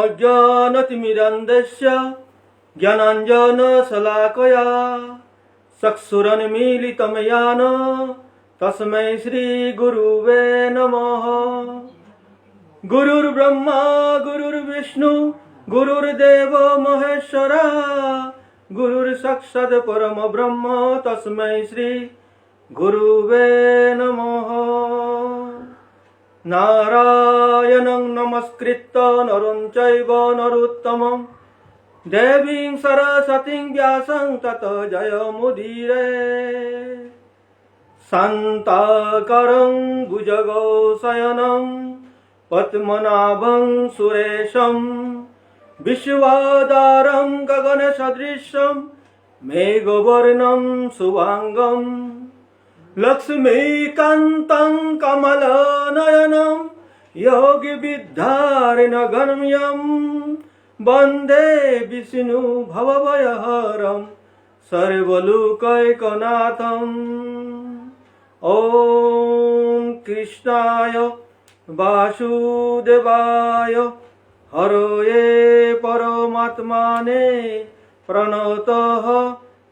अज्ञानतिमिरन्धस्य ज्ञानाञ्जनशलाकया चक्षुरुन्मीलितं येन तस्मै श्रीगुरुवे नमः। गुरुर्ब्रह्मा गुरुर्विष्णु गुरुर्देव महेश्वरा गुरुर्साक्षात् परमब्रह्म तस्मै श्री गुरुवे नमः। नारायणं नमस्कृत्य नरं चैव नरोत्तमं देवीं सरस्वतीं व्यासं ततो जयमुदीरये। शान्ताकारं भुजगशयनं पद्मनाभं सुरेशं विश्वाधारं गगनसदृशं मेघवर्णं शुभांगं लक्ष्मीकान्तं कमलनयनं योगिविद्यार्णवगम्यं वन्दे विष्णु भवभयहरं सर्वलोकैकनाथम्। ॐ कृष्णाय वासुदेवाय हरये परमात्मने प्रणतः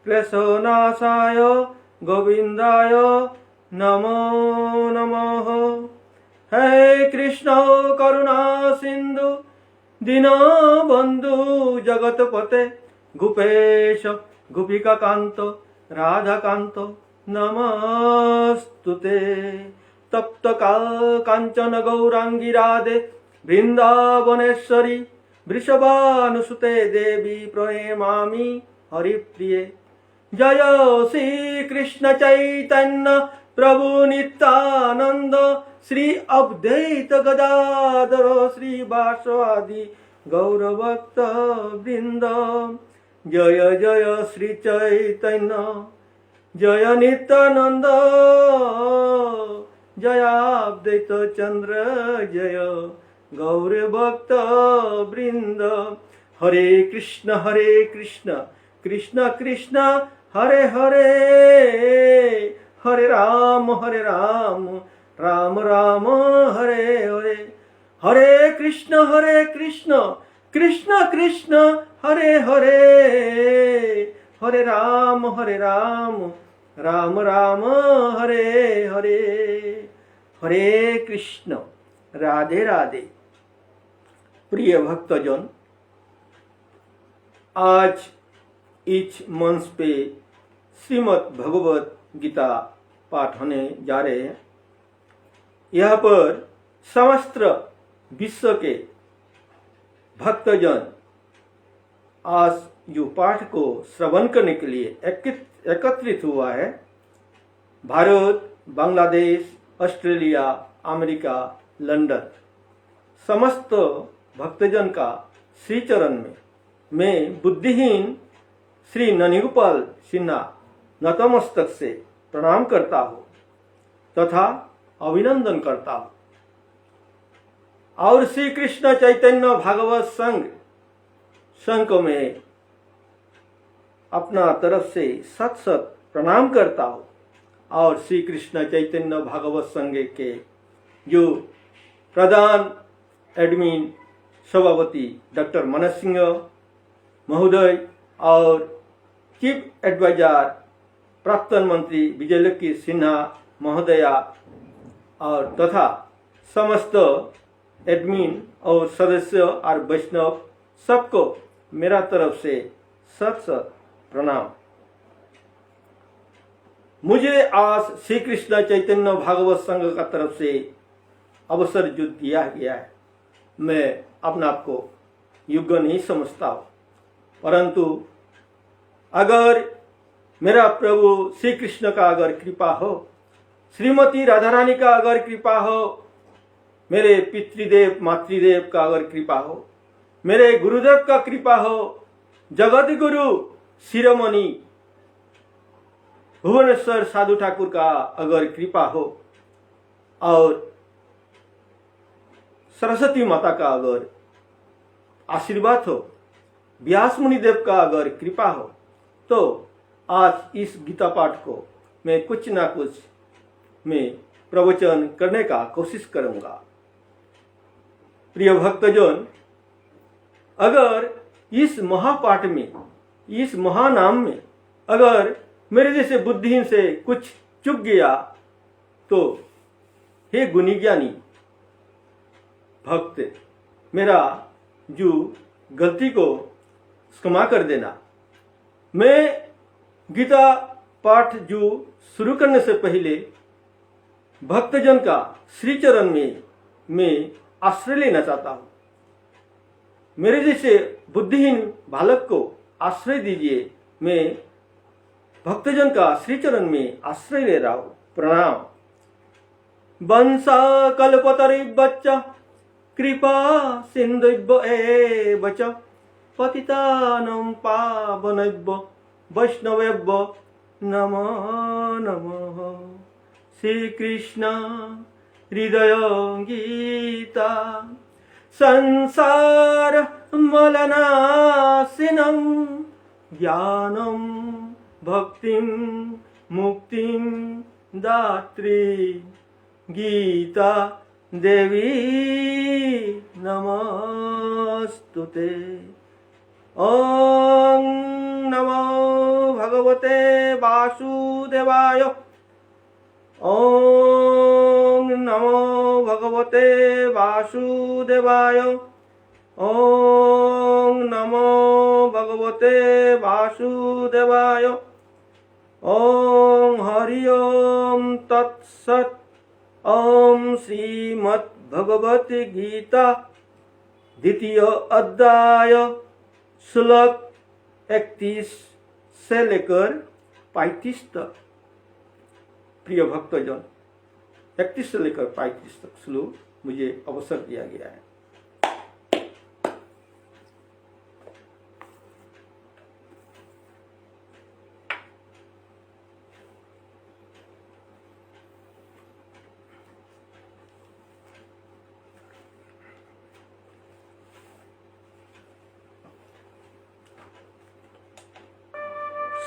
क्लेशनाशाय गोविंदाय नमो नमः। हे कृष्ण करुणा सिंधु दीनबंधु जगतपते गोपेश गोपिकाकांत राधाकांत नमस्तुते। तप्त कांचन गौरांगी राधे वृंदावनेश्वरी वृषभानुसुते देवी प्रणमामि हरिप्रिये। जय श्री कृष्ण चैतन्य प्रभु नित्यानंद श्री अद्वैत गदाधर श्रीवासादि गौरभक्त वृंद। जय जय श्री चैतन्य जय नित्यानंद जय अद्वैत चंद्र जय गौरभक्त वृंद। हरे कृष्ण कृष्ण कृष्ण हरे हरे हरे राम राम राम हरे हरे। हरे कृष्ण कृष्ण कृष्ण हरे हरे हरे राम राम राम हरे हरे। हरे कृष्ण। राधे राधे। प्रिय भक्तजन, आज इस मंच पे श्रीमद् भगवत गीता पाठ होने जा रहे हैं। यहाँ पर समस्त विश्व के भक्तजन आज जो पाठ को श्रवण करने के लिए एकत्रित हुआ है। Bharat, Bangladesh, Australia, America, London, समस्त भक्तजन का श्री चरण में मैं बुद्धिहीन श्री ननिगोपाल सिन्हा नतमस्तक से प्रणाम करता हूँ तथा अभिनंदन करता हूँ। और श्री कृष्ण चैतन्य भागवत संघ को मैं अपना तरफ से सत प्रणाम करता हूँ। और श्री कृष्ण चैतन्य भागवत संघ के जो प्रधान एडमिन सभापति डॉक्टर मनोज सिंह महोदय और चीफ एडवाइजर प्राक्तन मंत्री विजयलक्ष्मी सिन्हा महोदया और तथा समस्त एडमिन और सदस्य और वैष्णव सबको मेरा तरफ से सत प्रणाम। मुझे आज श्री कृष्ण चैतन्य भागवत संघ का तरफ से अवसर जो दिया गया है, मैं अपने आप को योग्य नहीं समझता हूँ, परंतु अगर मेरा प्रभु श्री कृष्ण का अगर कृपा हो, श्रीमती राधा रानी का अगर कृपा हो, मेरे पितृदेव मातृदेव का अगर कृपा हो, मेरे गुरुदेव का कृपा हो, जगत गुरु शिरोमणि भुवनेश्वर साधु ठाकुर का अगर कृपा हो और सरस्वती माता का अगर आशीर्वाद हो, व्यास मुनि देव का अगर कृपा हो, तो आज इस गीता पाठ को मैं कुछ ना कुछ में प्रवचन करने का कोशिश करूंगा। प्रिय भक्तजन, अगर इस महापाठ में, इस महानाम में अगर मेरे जैसे बुद्धिहीन से कुछ चूक गया तो हे गुणी ज्ञानी भक्त, मेरा जो गलती को क्षमा कर देना। मैं गीता पाठ जो शुरू करने से पहले भक्तजन का श्री चरण में मैं आश्रय लेना चाहता हूँ। मेरे जैसे बुद्धिहीन बालक को आश्रय दीजिए। मैं भक्तजन का श्री चरण में आश्रय ले रहा हूँ। प्रणाम। वंशा कल्पतरुभ्यश्च कृपा सिन्धुभ्यो एव च पतितानां पावनेभ्यो वैष्णवेभ्यो नमो नमः। श्री कृष्ण हृदय गीता संसार मलनाशिनं ज्ञानं भक्तिं मुक्तिं दात्री गीता देवी नमस्तुते। ओम नमो भगवते वासुदेवाय। ओम नमो भगवते वासुदेवाय। ओम नमो भगवते वासुदेवाय। ओम हरि ओम तत्सत्। ओम श्रीमद् भगवत गीता द्वितीय अध्याय श्लोक 31 से लेकर 35 तक। प्रिय भक्तजन, 31 से लेकर 35 तक श्लोक मुझे अवसर दिया गया है।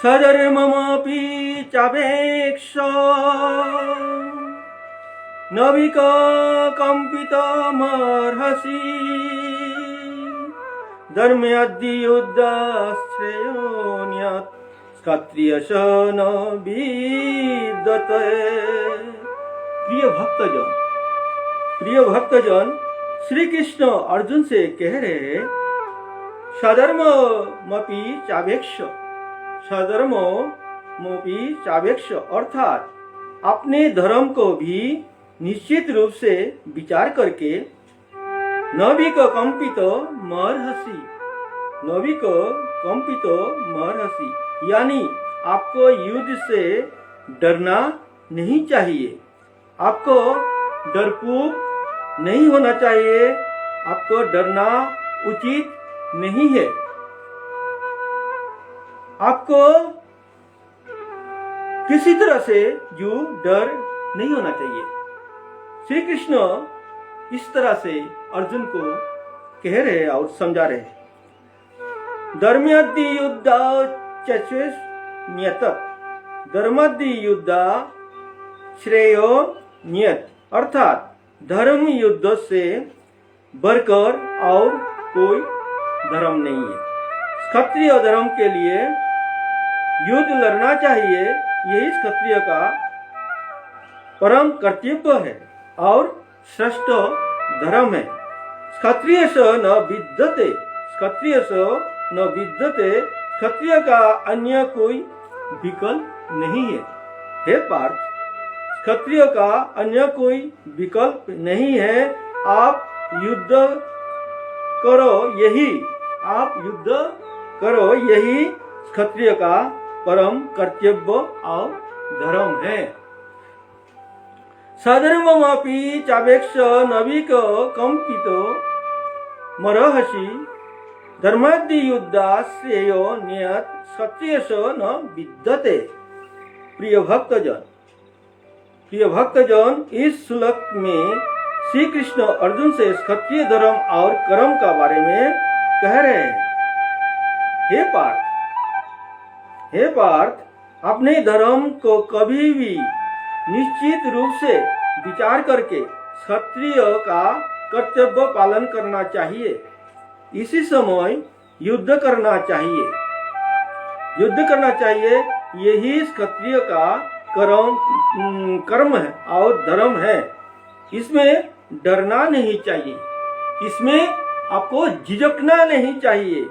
सधर्ममपि चावेक्ष नविकम्पितमर्हसि धर्म्याद्युद्धाश्रेयोऽन्यत् क्षत्रियश न विद्यते। प्रिय भक्तजन श्री कृष्ण अर्जुन से कह रहे हैं, सधर्ममपि चावेक्ष, सधर्ममपि चावेक्ष अर्थात अपने धर्म को भी निश्चित रूप से विचार करके नविक कंपित मर्हसि, नविक कंपित मर्हसि, यानी आपको युद्ध से डरना नहीं चाहिए, आपको डरपोक नहीं होना चाहिए, आपको डरना उचित नहीं है, आपको किसी तरह से जो डर नहीं होना चाहिए। श्री कृष्ण इस तरह से अर्जुन को कह रहे और समझा रहे। धर्मादि युद्ध नियत, धर्मादि युद्ध श्रेयो नियत अर्थात धर्म युद्ध से बढ़कर और कोई धर्म नहीं है। क्षत्रिय धर्म के लिए युद्ध लड़ना चाहिए, यही क्षत्रिय का परम कर्तव्य है और श्रेष्ठ धर्म है। क्षत्रिय से न विद्यते, क्षत्रिय से न विद्यते, क्षत्रिय का अन्य कोई विकल्प नहीं है। हे पार्थ, क्षत्रिय का अन्य कोई विकल्प नहीं है। आप युद्ध करो, यही आप युद्ध करो, यही क्षत्रिय का परम कर्तव्य और धर्म है। सधर्ममपि चावेक्ष नविक कंपितो मर्हसि धर्मादि युद्धाश्रेयो नियत क्षत्रियश न विद्यते। प्रिय भक्तजन इस श्लोक में श्री कृष्ण अर्जुन से क्षत्रिय धर्म और कर्म का बारे में कह रहे हैं। हे पार्थ, अपने धर्म को कभी भी निश्चित रूप से विचार करके क्षत्रिय का कर्तव्य पालन करना चाहिए। इसी समय युद्ध करना चाहिए। युद्ध करना चाहिए, यही क्षत्रिय का कर्म है और धर्म है। इसमें डरना नहीं चाहिए, इसमें आपको झिझकना नहीं चाहिए।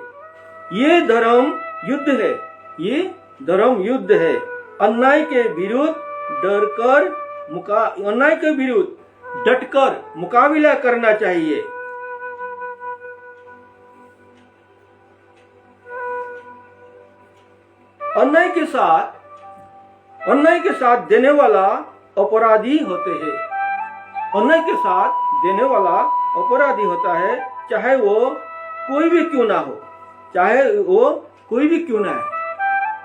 ये धर्म युद्ध है, ये धर्म युद्ध है। अन्याय के विरुद्ध अन्याय के विरुद्ध डटकर मुकाबला करना चाहिए। अन्याय के साथ देने वाला अपराधी होते हैं। अन्याय के साथ देने वाला अपराधी होता है, चाहे वो कोई भी क्यों ना हो, चाहे वो कोई भी क्यों ना है।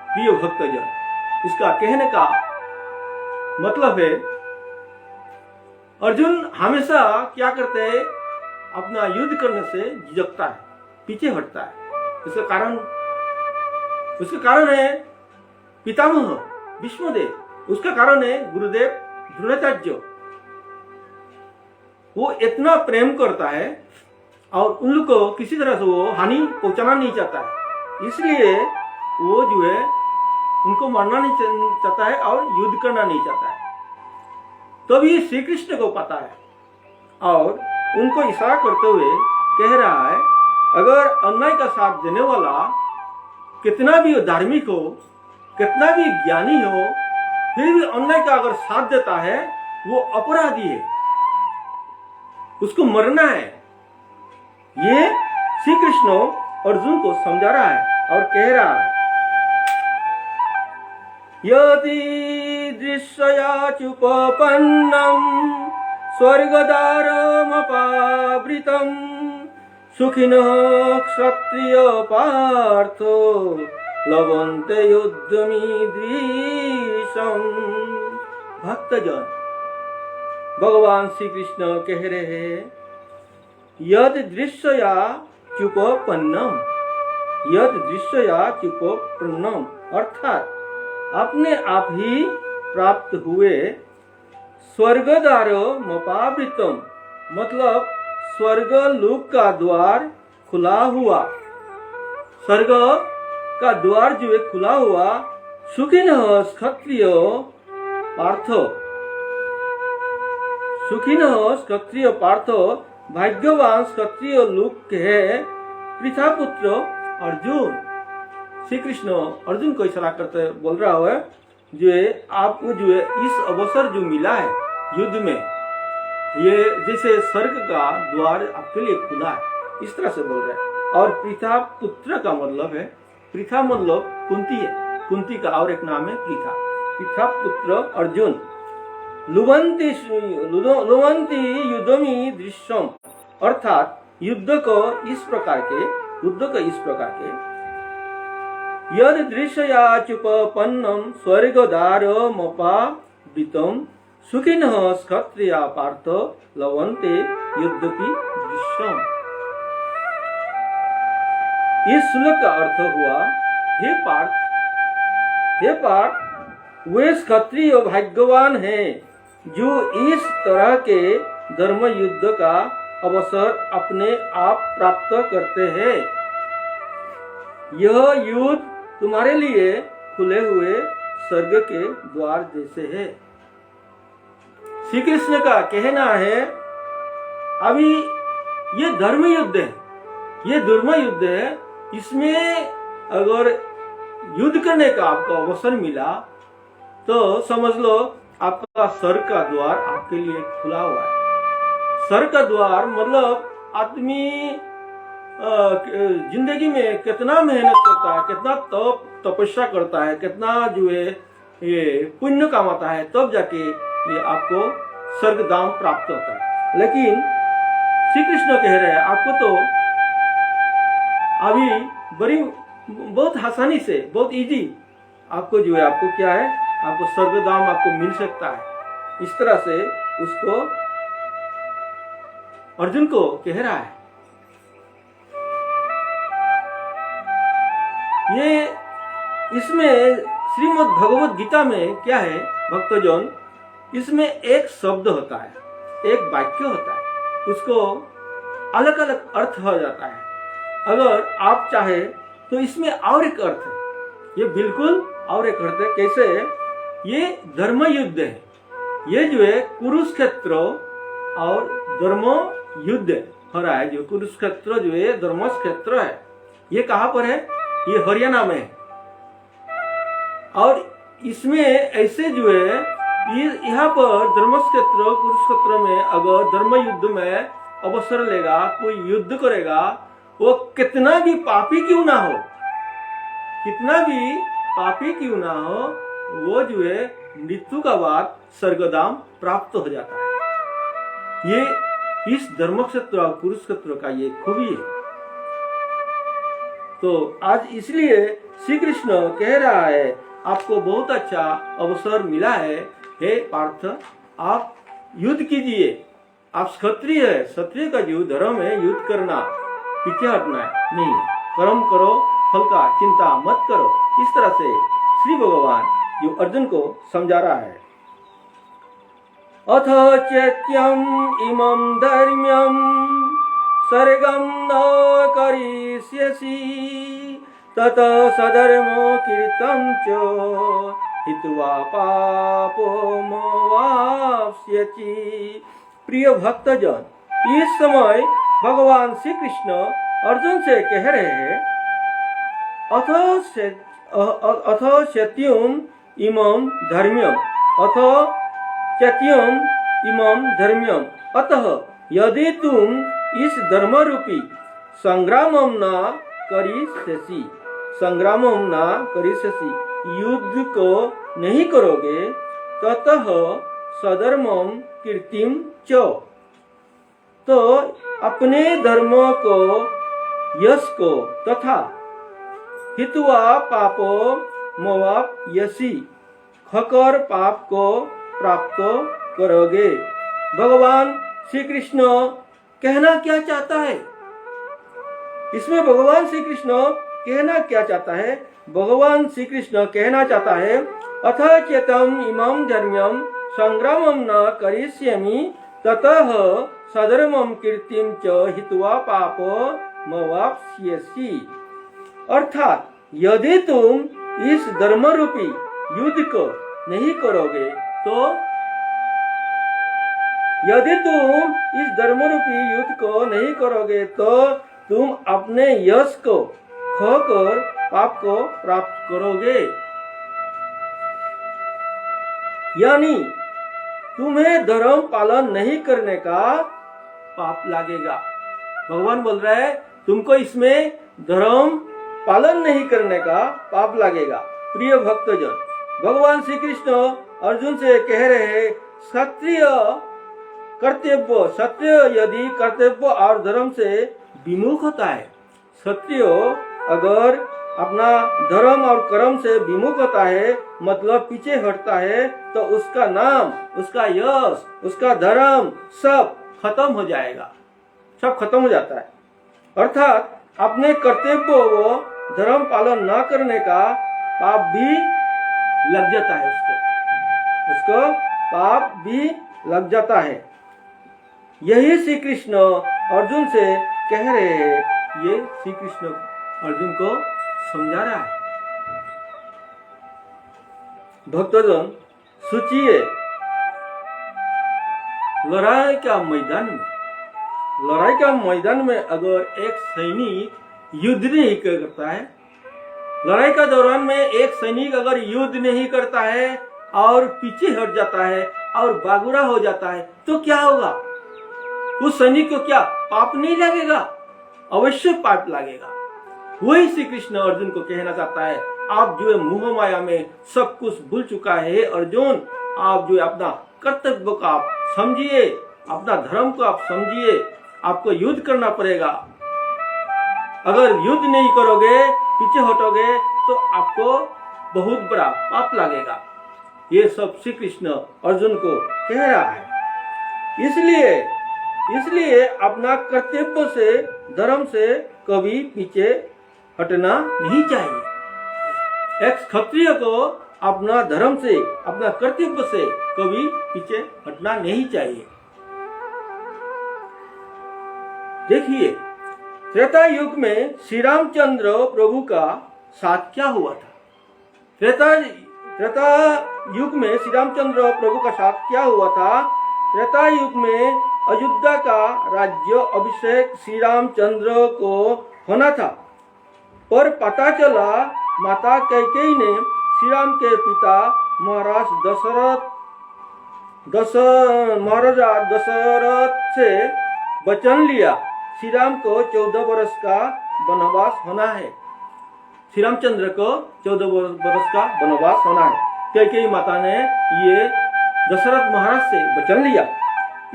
प्रिय भक्तजन, इसका कहने का मतलब है, अर्जुन हमेशा क्या करते हैं, अपना युद्ध करने से झिझकता है, पीछे हटता है। उसका कारण है पितामह भीष्मदेव, उसका कारण है गुरुदेव द्रोणाचार्य। वो इतना प्रेम करता है और उन लोग को किसी तरह से वो हानि पहुंचाना नहीं चाहता है, इसलिए वो जो है उनको मारना नहीं चाहता है और युद्ध करना नहीं चाहता है। तभी श्री कृष्ण को पता है और उनको इशारा करते हुए कह रहा है, अगर अन्याय का साथ देने वाला कितना भी धार्मिक हो, कितना भी ज्ञानी हो, फिर भी अन्याय का अगर साथ देता है, वो अपराधी है, उसको मरना है। ये श्री कृष्ण अर्जुन को समझा रहा है और कह रहा है, यदि दृश्यया चुपपन्नम स्वर्गद्वारमपावृतम सुखिनः क्षत्रिय पार्थो लभन्ते युद्धमीदृशम्। भक्तजन, भगवान श्री कृष्ण कह रहे हैं, यद दृश्यया चुपपन्नम, यद दृश्यया चुपपन्नम अर्थात अपने आप ही प्राप्त हुए स्वर्गद्वारमपावृतम, मतलब स्वर्ग लोक का द्वार खुला हुआ, स्वर्ग का द्वार जो है खुला हुआ। सुखिनः क्षत्रिय पार्थ, सुखिनः क्षत्रिय पार्थ, भाग्यवान क्षत्रिय लोक है पृथापुत्र अर्जुन। श्री कृष्ण अर्जुन को इशारा करते बोल रहा है, जो है आपको जो है इस अवसर जो मिला है युद्ध में, ये जैसे स्वर्ग का द्वार आपके लिए खुला है, इस तरह से बोल रहे हैं। और पृथा पुत्र का मतलब है, पृथा मतलब कुंती है, कुंती का और एक नाम है पृथा। पृथा पुत्र अर्जुन लुवंती युद्धमी दृश्यम, अर्थात युद्ध को इस प्रकार के यद दृश्यया चुपपन्नम स्वर्गद्वारमपावृतम सुखिनः क्षत्रिया पार्थ लभन्ते युद्धपि दृश्यम। इस श्लोक का अर्थ हुआ, हे पार्थ, वे क्षत्रिय भाग्यवान हैं जो इस तरह के धर्म युद्ध का अवसर अपने आप प्राप्त करते हैं। यह युद्ध तुम्हारे लिए खुले हुए स्वर्ग के द्वार जैसे है। श्री कृष्ण का कहना है, अभी ये धर्म युद्ध है, ये धर्म युद्ध है, इसमें अगर युद्ध करने का आपको अवसर मिला तो समझ लो आपका स्वर्ग का द्वार आपके लिए खुला हुआ है। स्वर्ग का द्वार मतलब आदमी जिंदगी में कितना मेहनत करता है, कितना तपस्या करता है, कितना जो है ये पुण्य कमाता है, तब जाके ये आपको स्वर्गधाम प्राप्त होता है। लेकिन श्री कृष्ण कह रहे हैं, आपको तो अभी बहुत आसानी से, बहुत इजी आपको जो है, आपको क्या है, आपको स्वर्गधाम आपको मिल सकता है। इस तरह से उसको अर्जुन को कह रहा है। ये इसमें श्रीमद् भगवद गीता में क्या है भक्तजन, इसमें एक शब्द होता है, एक वाक्य होता है, उसको अलग अलग अर्थ हो जाता है। अगर आप चाहे तो इसमें और एक अर्थ है, ये बिल्कुल और एक अर्थ है। कैसे? ये धर्म युद्ध है। ये जो है कुरुक्षेत्र और धर्म युद्ध हो रहा है। जो कुरुक्षेत्र जो है धर्म क्षेत्र है, ये कहाँ पर है? ये हरियाणा में है। और इसमें ऐसे जो है यहाँ पर धर्मक्षेत्र कुरुक्षेत्र में अगर धर्म युद्ध में अवसर लेगा, कोई युद्ध करेगा, वो कितना भी पापी क्यों ना हो, कितना भी पापी क्यों ना हो, वो जो है मृत्यु का बाद स्वर्गधाम प्राप्त हो जाता है। ये इस धर्मक्षेत्र और कुरुक्षेत्र का ये खूबी है। तो आज इसलिए श्री कृष्ण कह रहा है, आपको बहुत अच्छा अवसर मिला है, हे पार्थ, आप युद्ध कीजिए। आप क्षत्रिय है, क्षत्रिय का जो धर्म है युद्ध करना, पीछे हटना है नहीं। कर्म करो, फल का चिंता मत करो। इस तरह से श्री भगवान जो अर्जुन को समझा रहा है। अथ चैत्यम इमं धर्म्यम सर्गम न करिष्यसि तत सधर्मो कीर्तम च हित्वा पापो मोवाप्स्यसि। प्रिय भक्तजन, इस समय भगवान श्री कृष्ण अर्जुन से कह रहे हैं, अथ चैत्यम इमं धर्म्यम, अथ चैत्यम इमं धर्म्यम, अतः यदि तुम इस धर्म रूपी संग्रामम न करिष्यसि, संग्रामम न करिष्यसि, युद्ध को नहीं करोगे, ततः सधर्मम कीर्तिम च, तो अपने धर्मों को, यश को, तथा हित्वा पापो मोवाप्स्यसि, खकर पाप को प्राप्त करोगे। भगवान श्री कृष्ण कहना क्या चाहता है? इसमें भगवान श्री कृष्ण कहना क्या चाहता है? भगवान श्री कृष्ण कहना चाहता है, अथ चैत्यम इमं धर्म्यम संग्रामम न करिष्यामि ततः सधर्मम कीर्तिम च हित्वा पापो मोवाप्स्यसि। अर्थात यदि तुम इस धर्म रूपी युद्ध को नहीं करोगे, तो यदि तुम इस धर्म रूपी युद्ध को नहीं करोगे, तो तुम अपने यश को खोकर पाप को प्राप्त करोगे। यानी तुम्हें धर्म पालन नहीं करने का पाप लगेगा। भगवान बोल रहा है, तुमको इसमें धर्म पालन नहीं करने का पाप लगेगा। प्रिय भक्तजन, भगवान श्री कृष्ण अर्जुन से कह रहे हैं, क्षत्रिय कर्तव्य, क्षत्रिय यदि कर्तव्य और धर्म से विमुख होता है, क्षत्रिय अगर अपना धर्म और कर्म से विमुख होता है, मतलब पीछे हटता है, तो उसका नाम, उसका यश, उसका धर्म सब खत्म हो जाएगा, सब खत्म हो जाता है। अर्थात अपने कर्तव्य व धर्म पालन न करने का पाप भी लग जाता है, उसको पाप भी लग जाता है। यही श्री कृष्ण अर्जुन से कह रहे हैं, ये श्री कृष्ण अर्जुन को समझा रहा है। भक्तजन, सोचिए, लड़ाई का मैदान में अगर एक सैनिक युद्ध नहीं करता है, लड़ाई का दौरान में एक सैनिक अगर युद्ध नहीं करता है और पीछे हट जाता है और बागुरा हो जाता है, तो क्या होगा? उस सैनिक को क्या पाप नहीं लगेगा? अवश्य पाप लगेगा। वही श्री कृष्ण अर्जुन को कहना चाहता है, आप जो है मोह माया में सब कुछ भूल चुका है अर्जुन, आप जो है अपना कर्तव्य को आप समझिए, अपना धर्म को आप समझिए, आपको युद्ध करना पड़ेगा। अगर युद्ध नहीं करोगे, पीछे हटोगे, तो आपको बहुत बड़ा पाप लगेगा। ये सब श्री कृष्ण अर्जुन को कह रहा है। इसलिए अपना कर्तव्य से, धर्म से कभी पीछे हटना नहीं चाहिए। एक क्षत्रिय को अपना धर्म से, अपना कर्तव्य से कभी पीछे हटना नहीं चाहिए। देखिए, त्रेता युग में श्री रामचंद्र प्रभु का साथ क्या हुआ था? त्रेता युग में श्री रामचंद्र प्रभु का साथ क्या हुआ था? त्रेता युग में अयोध्या का राज्य अभिषेक श्री रामचंद्र को होना था, पर पता चला माता कैकेयी ने श्री राम के पिता महाराजा दशरथ से वचन लिया, श्री राम को 14 वर्ष का वनवास होना है। श्री रामचंद्र को 14 वर्ष का वनवास होना है। कैकेयी माता ने ये दशरथ महाराज से वचन लिया।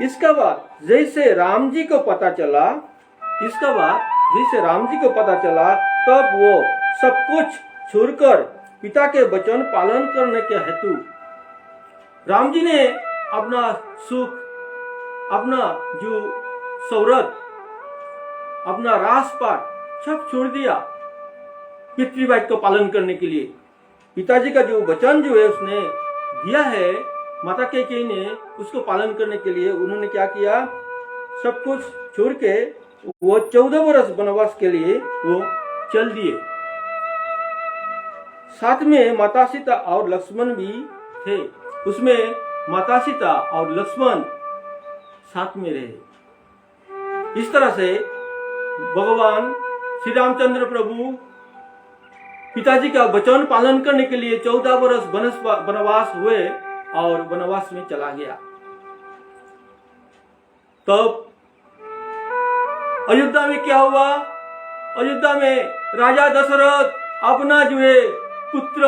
इसका बाद जैसे राम जी को पता चला, तब वो सब कुछ छोड़कर पिता के वचन पालन करने के हेतु राम जी ने अपना सुख, अपना जो सौरत, अपना राजपाट सब छोड़ दिया पितृवाक्य को पालन करने के लिए। पिताजी का जो वचन जो है उसने दिया है माता कैकेयी ने, उसको पालन करने के लिए उन्होंने क्या किया? सब कुछ छोड़ के वो 14 वर्ष वनवास के लिए वो चल दिए। साथ में माता सीता और लक्ष्मण भी थे। उसमें माता सीता और लक्ष्मण साथ में रहे। इस तरह से भगवान श्री रामचंद्र प्रभु पिताजी का वचन पालन करने के लिए 14 वर्ष वनवास हुए और वनवास में चला गया। तब अयोध्या में क्या हुआ? अयोध्या में राजा दशरथ अपना जो है पुत्र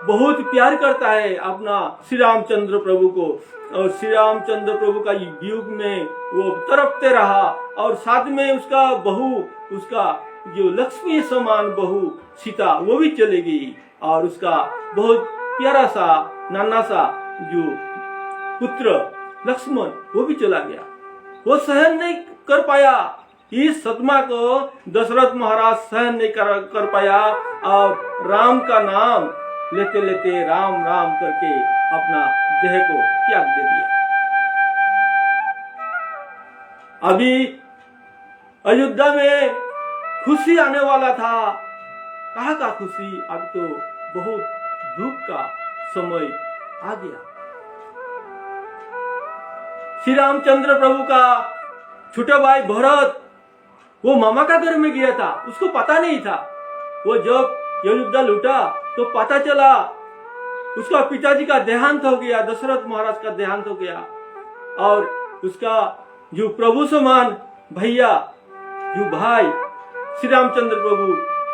बहुत प्यार करता है अपना श्री रामचंद्र प्रभु को, और श्री रामचंद्र प्रभु का युग में वो तड़पते रहा, और साथ में उसका बहू, उसका जो लक्ष्मी समान बहू सीता वो भी चली गई, और उसका बहुत प्यारा सा नाना सा जो पुत्र लक्ष्मण वो भी चला गया। वो सहन नहीं कर पाया, इस सदमा को दशरथ महाराज सहन नहीं कर पाया, और राम का नाम लेते लेते राम राम करके अपना देह को त्याग दे दिया। अभी अयोध्या में खुशी आने वाला था, कहाँ का खुशी? अब तो बहुत दुख का समय आ गया। श्री रामचंद्र प्रभु का छोटा भाई भरत वो मामा का घर में गया था, उसको पता नहीं था। वो जब अयोध्या लौटा तो पता चला उसका पिताजी का देहांत हो गया, दशरथ महाराज का देहांत हो गया, और उसका जो प्रभु समान भैया, जो भाई श्री रामचंद्र प्रभु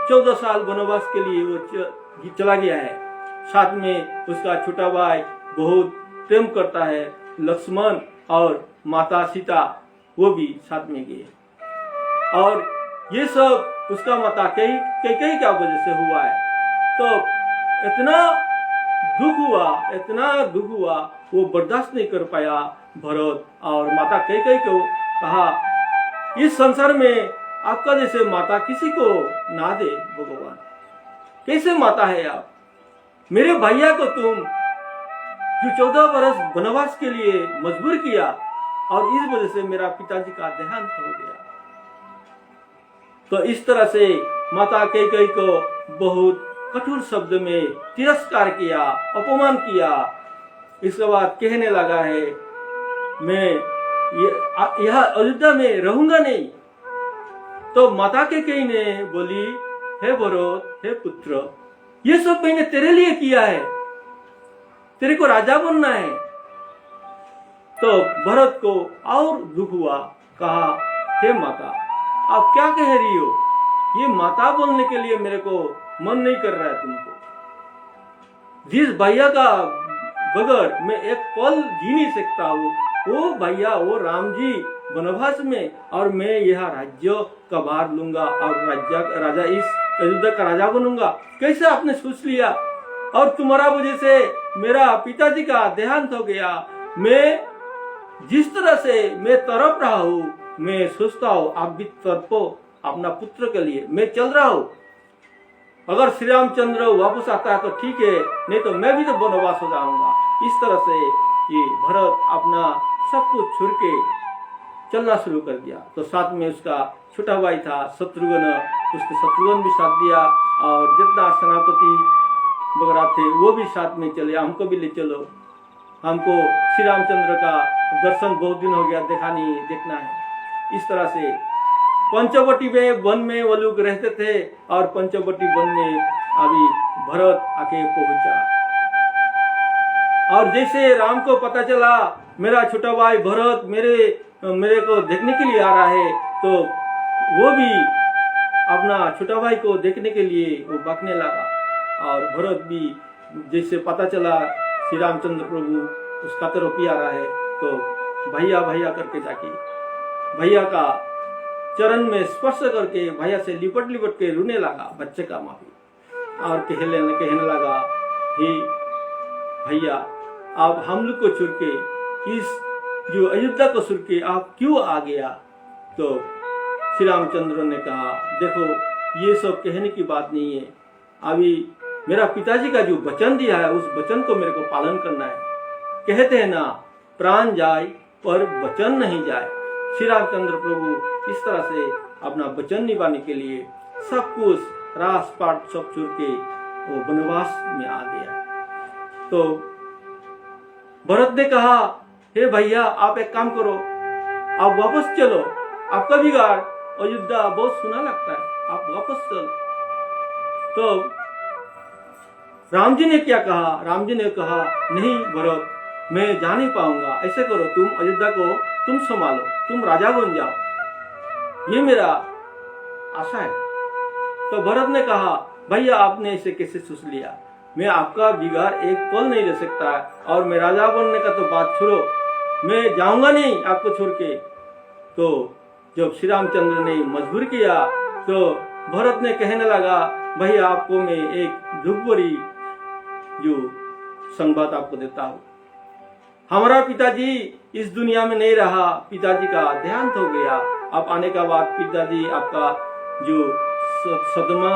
14 साल वनवास के लिए वो चला गया है। साथ में उसका छोटा भाई बहुत प्रेम करता है लक्ष्मण, और माता सीता वो भी साथ में गए, और ये सब उसका माता कैकेयी क्या वजह से हुआ है। तो इतना दुख हुआ वो बर्दाश्त नहीं कर पाया भरत, और माता कैकेयी को कहा इस संसार में आपका जैसे माता किसी को ना दे भगवान, कैसे माता है आप? मेरे भैया को तुम जो 14 वर्ष वनवास के लिए मजबूर किया, और इस वजह से मेरा पिताजी का देहांत हो गया। तो इस तरह से माता कैकेयी को बहुत कठोर शब्द में तिरस्कार किया, अपमान किया। इसके बाद कहने लगा है मैं यह अयोध्या में रहूंगा नहीं। तो माता कैकेयी ने बोली हे भरत, हे पुत्र, ये सब मैंने तेरे लिए किया है, तेरे को राजा बनना है। तो भरत को और दुख हुआ, कहा हे माता आप क्या कह रही हो? ये माता बोलने के लिए मेरे को मन नहीं कर रहा है तुमको। जिस भैया का बगैर मैं एक पल जी नहीं सकता हूँ, वो भैया वो राम जी वनवास में, और मैं यह राज्य का भार लूंगा और राजा इस अयोध्या का राजा बनूंगा, कैसे आपने सोच लिया? और तुम्हारा वजह से मेरा पिताजी का देहांत हो गया। मैं जिस तरह से मैं तड़प रहा हूँ, मैं सोचता हूँ आप भी तड़पो अपना पुत्र के लिए, मैं चल रहा हूँ। अगर श्री रामचंद्र वापस आता है तो ठीक है, नहीं तो मैं भी तो वनवास हो जाऊंगा। इस तरह से ये भरत अपना सब कुछ छोड़ के चलना शुरू कर दिया। तो साथ में उसका छोटा भाई था शत्रुघ्न, उसने शत्रुघ्न भी साथ दिया और जितना सेनापति वगैरह थे वो भी साथ में चले, हमको भी ले चलो, हमको श्री रामचंद्र का दर्शन बहुत दिन हो गया देखा नहीं, देखना है। इस तरह से पंचवटी में वन में वो लोग रहते थे और पंचवटी वन में अभी भरत आके पहुंचा। और जैसे राम को पता चला मेरा छोटा भाई भरत मेरे को देखने के लिए आ रहा है, तो वो भी अपना छोटा भाई को देखने के लिए वो भागने लगा। और भरत भी जैसे पता चला श्री रामचंद्र प्रभु उसका तरफ ही आ रहा है, तो भैया भैया करके जाके भैया का चरण में स्पर्श करके भैया से लिपट लिपट के रोने लगा बच्चे का माफी, और कहने लगा, हे भैया आप हम लोग को छोड़ के इस जो अयोध्या को छोड़ के आप क्यों आ गया? तो श्री रामचंद्र ने कहा, देखो ये सब कहने की बात नहीं है, अभी मेरा पिताजी का जो वचन दिया है उस वचन को मेरे को पालन करना है। कहते हैं ना, प्राण जाए पर वचन नहीं जाए। श्री रामचंद्र प्रभु इस तरह से अपना वचन निभाने के लिए सब कुछ राजपाट सब छोड़ के वो वनवास में आ गया। तो भरत ने कहा, हे भैया आप एक काम करो, आप वापस चलो, आपका बिगाड़ अयोध्या बहुत सुना लगता है, आप वापस चलो। तो राम जी ने क्या कहा? राम जी ने कहा, नहीं भरत मैं जा नहीं पाऊंगा, ऐसे करो तुम अयोध्या को तुम संभालो, तुम राजा बन जाओ, ये मेरा आशा है। तो भरत ने कहा, भैया आपने इसे कैसे सोच लिया? मैं आपका बिगाड़ एक पल नहीं ले सकता, और मैं राजा बनने का तो बात छोड़ो, मैं जाऊंगा नहीं आपको छोड़ के। तो जब श्री रामचंद्र ने मजबूर किया तो भरत ने कहने लगा, भैया आपको मैं एक दुख भरी जो संवाद आपको देता हूँ। हमारा पिताजी इस दुनिया में नहीं रहा, पिताजी का देहांत हो गया। आप आने का बाद पिताजी आपका जो सदमा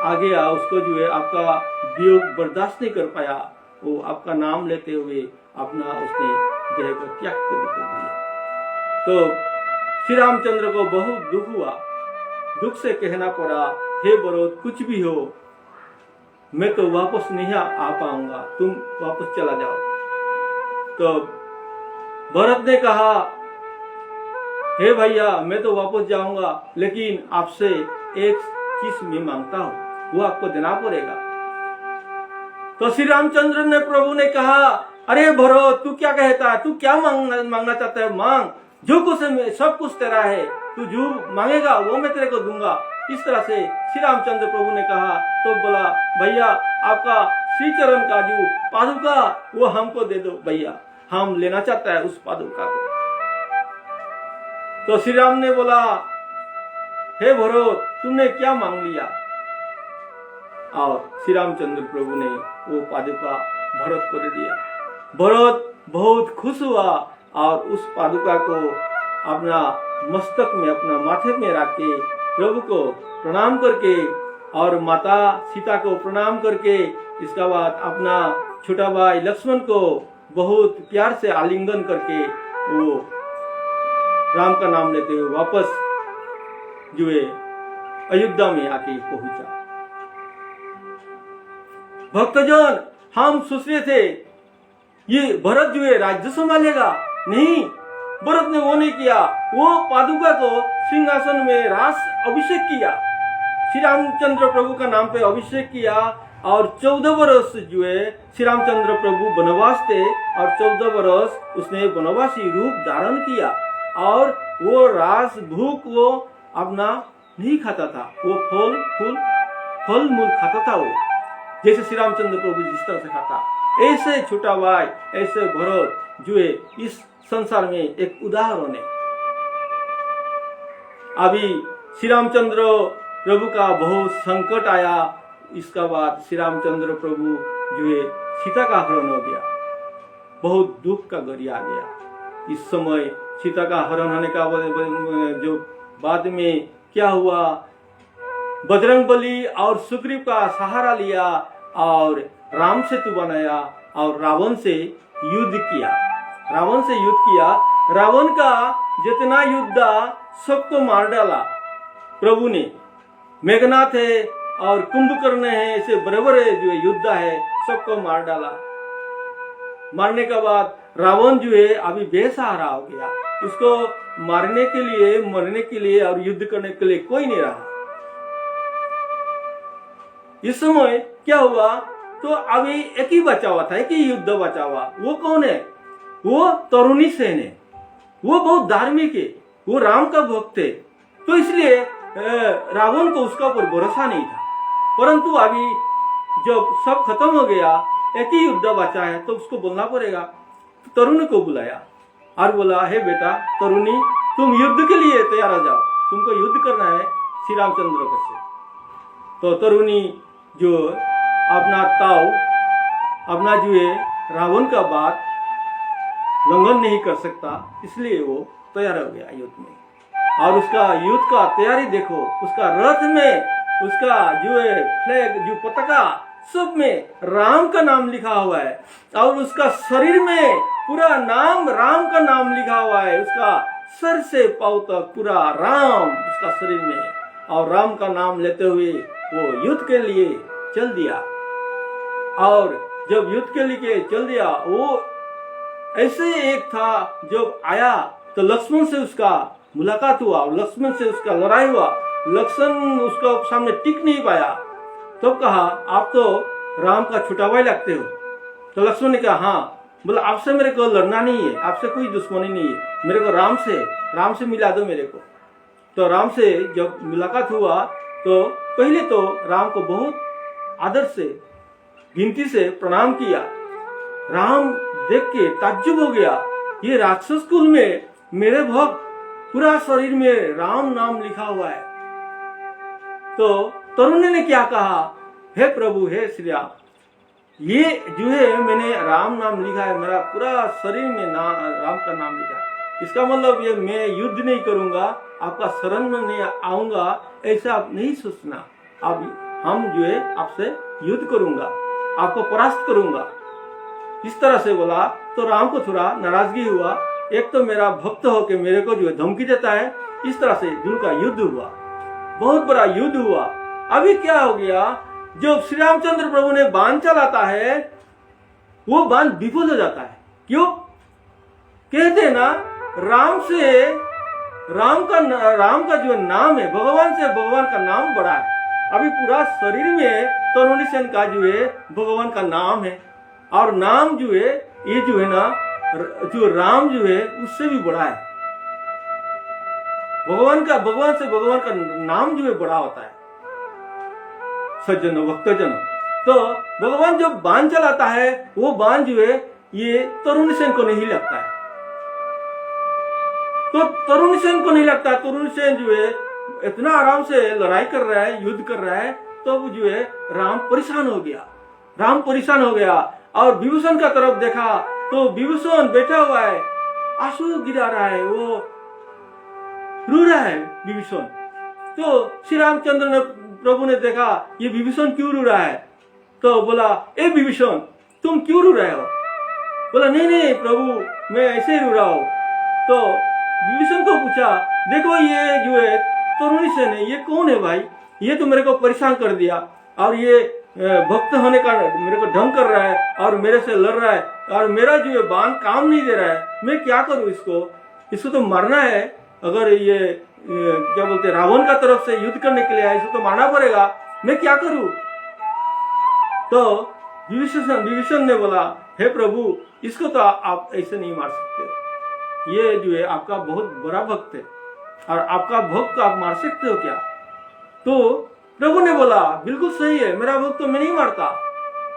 आ गया, उसको जो है आपका वियोग बर्दाश्त नहीं कर पाया, वो आपका नाम लेते हुए अपना उसने देह को त्याग कर दिया। तो श्री रामचंद्र को बहुत दुख हुआ, दुख से कहना पड़ा, हे भरत कुछ भी हो मैं तो वापस नहीं आ पाऊंगा, तुम वापस चला जाओ। तो भरत ने कहा, हे भैया मैं तो वापस जाऊंगा, लेकिन आपसे एक चीज मैं मांगता हूं, वो आपको देना पड़ेगा। तो श्री रामचंद्र ने प्रभु ने कहा, अरे भरत तू क्या कहता है, तू क्या मांगना चाहता है, मांग, जो कुछ सब कुछ तेरा है, तू जो मांगेगा वो मैं तेरे को दूंगा। इस तरह से श्री रामचंद्र प्रभु ने कहा। तो बोला, भैया आपका श्री चरण का जो पादुका वो हमको दे दो भैया, हम लेना चाहता है उस पादुका को। तो श्री राम ने बोला, हे भरत तुमने क्या मांग लिया? और श्री रामचंद्र प्रभु ने वो पादुका भरत को दे दिया। भरत बहुत खुश हुआ और उस पादुका को अपना मस्तक में, अपना माथे में रख के प्रभु को प्रणाम करके और माता सीता को प्रणाम करके, इसका बाद अपना छोटा भाई लक्ष्मण को बहुत प्यार से आलिंगन करके वो राम का नाम लेते हुए वापस जो है अयोध्या में आके पहुंचा। भक्तजन हम सोच रहे थे ये भरत जो है राज्य संभालेगा, नहीं, भरत ने वो नहीं किया, वो पादुका को सिंहासन में रास अभिषेक किया, श्री रामचंद्र प्रभु का नाम पे अभिषेक किया। और 14 वर्ष जो है श्री रामचंद्र प्रभु वनवास थे और 14 वर्ष उसने वनवासी रूप धारण किया, और वो रास भूख वो अपना नहीं खाता था, वो फल मूल खाता था, वो जैसे श्री रामचंद्र प्रभु जिस तरह से खाता, ऐसे छोटा भाई, ऐसे भरत जो है इस संसार में एक उदाहरण है। अभी श्री रामचंद्र प्रभु का बहुत संकट आया, इसका बाद श्री रामचंद्र प्रभु जो है सीता का हरण हो गया, बहुत दुख का घड़ी आ गया। इस समय सीता का हरण होने का जो बाद में क्या हुआ, बजरंगबली और सुग्रीव का सहारा लिया और राम सेतु बनाया और रावण से युद्ध किया। रावण का जितना युद्ध सबको मार डाला प्रभु ने। मेघनाथ है और कुंभकर्ण है, ऐसे बड़े बड़े जो युद्ध है सबको मार डाला। मारने के बाद रावण जो है अभी बेसहारा हो गया। उसको मारने के लिए, मरने के लिए और युद्ध करने के लिए कोई नहीं रहा। इस समय क्या हुआ, तो अभी एक ही बचा हुआ था, एक ही युद्ध बचा हुआ। वो कौन है? वो तरुणी सेन है। वो बहुत धार्मिक है, वो राम का भक्त है। तो इसलिए रावण को उसका ऊपर भरोसा नहीं था। परंतु अभी जब सब खत्म हो गया, एक ही युद्ध बचा है, तो उसको बोलना पड़ेगा। तो तरुणी को बुलाया और बोला, हे बेटा तरुणी, तुम युद्ध के लिए तैयार हो जाओ, तुमको युद्ध करना है श्री रामचंद्र से। तो तरुणी जो अपना ताऊ, अपना जो है रावण का बात उल्लंघन नहीं कर सकता, इसलिए वो तैयार हो गया युद्ध में। और उसका युद्ध का तैयारी देखो, उसका रथ में, उसका जो है फ्लैग, जो पताका, सब में राम का नाम लिखा हुआ है। और उसका शरीर में पूरा नाम, राम का नाम लिखा हुआ है। उसका सर से पांव तक पूरा राम उसका शरीर में। और राम का नाम लेते हुए वो युद्ध के लिए चल दिया। और जब युद्ध के लिए चल दिया, वो ऐसे एक था, जब आया तो लक्ष्मण से उसका मुलाकात हुआ, लक्ष्मण से उसका लड़ाई हुआ। लक्ष्मण उसका सामने टिक नहीं पाया। तो कहा, आप तो राम का छोटा भाई लगते हो। तो लक्ष्मण ने कहा, हाँ। बोला, आपसे मेरे को लड़ना नहीं है, आपसे कोई दुश्मनी नहीं है, मेरे को राम से मिला दो मेरे को। तो राम से जब मुलाकात हुआ, तो पहले तो राम को बहुत आदर से, गिनती से प्रणाम किया। राम देख के ताज्जुब हो गया, ये राक्षस कुल में मेरे भक्त, पूरा शरीर में राम नाम लिखा हुआ है। तो तरुणी ने क्या कहा, हे प्रभु, हे श्री राम, ये जो है मैंने राम नाम लिखा है, मेरा पूरा शरीर में राम का नाम लिखा है। इसका मतलब ये मैं युद्ध नहीं करूंगा, आपका शरण में नहीं आऊंगा, ऐसा आप नहीं सोचना। अब हम जो है आपसे युद्ध करूंगा, आपको परास्त करूंगा, इस तरह से बोला। तो राम को थोड़ा नाराजगी हुआ। एक तो मेरा भक्त होके मेरे को जो है धमकी देता है। इस तरह से उनका युद्ध हुआ, बहुत बड़ा युद्ध हुआ। अभी क्या हो गया, जब श्री रामचंद्र प्रभु ने बाण चलाता है, वो बाण विफल हो जाता है। क्यों? कहते ना, राम का जो नाम है, भगवान से भगवान का नाम बड़ा है। अभी पूरा शरीर में तरुणी सेन का जो है भगवान का नाम है। और नाम जो है, ये जो है ना, जो राम जो है उससे भी बड़ा है। भगवान से भगवान का नाम जो है बड़ा होता है। सज्जनों, भक्तजनों, तो भगवान जब बाण चलाता है, वो बाण जो है ये तरुणी सेन को नहीं लगता है। तो तरुणी सेन को नहीं लगता। तरुणी सेन जो है इतना आराम से लड़ाई कर रहा है, युद्ध कर रहा है। तो वो जो है राम परेशान हो गया। और विभीषण का तरफ देखा, तो विभीषण बैठा हुआ है, आंसू गिरा रहा है, वो रो रहा है विभीषण। तो श्री रामचंद्र प्रभु ने देखा, ये विभीषण क्यों रो रहा है। तो बोला, ए विभीषण, तुम क्यों रो रहे हो? बोला, नहीं प्रभु, मैं ऐसे ही रो रहा हूं। तो विभीषण को पूछा, देखो ये जो है तरुणी सेन है, ये कौन है भाई? ये तो मेरे को परेशान कर दिया, और ये भक्त होने का मेरे को ढंग कर रहा है, और मेरे से लड़ रहा है, और मेरा जो है बाण काम नहीं दे रहा है। मैं क्या करूं? इसको तो मारना है। अगर ये क्या बोलते हैं, रावण का तरफ से युद्ध करने के लिए आया, इसको तो मारना पड़ेगा। मैं क्या करूं? तो विभीषण ने बोला, हे प्रभु, इसको तो आप ऐसे नहीं मार सकते। ये जो है आपका बहुत बड़ा भक्त है, और आपका भक्त को आप मार सकते हो क्या? तो प्रभु ने बोला, बिल्कुल सही है, मेरा भक्त तो मैं नहीं मारता,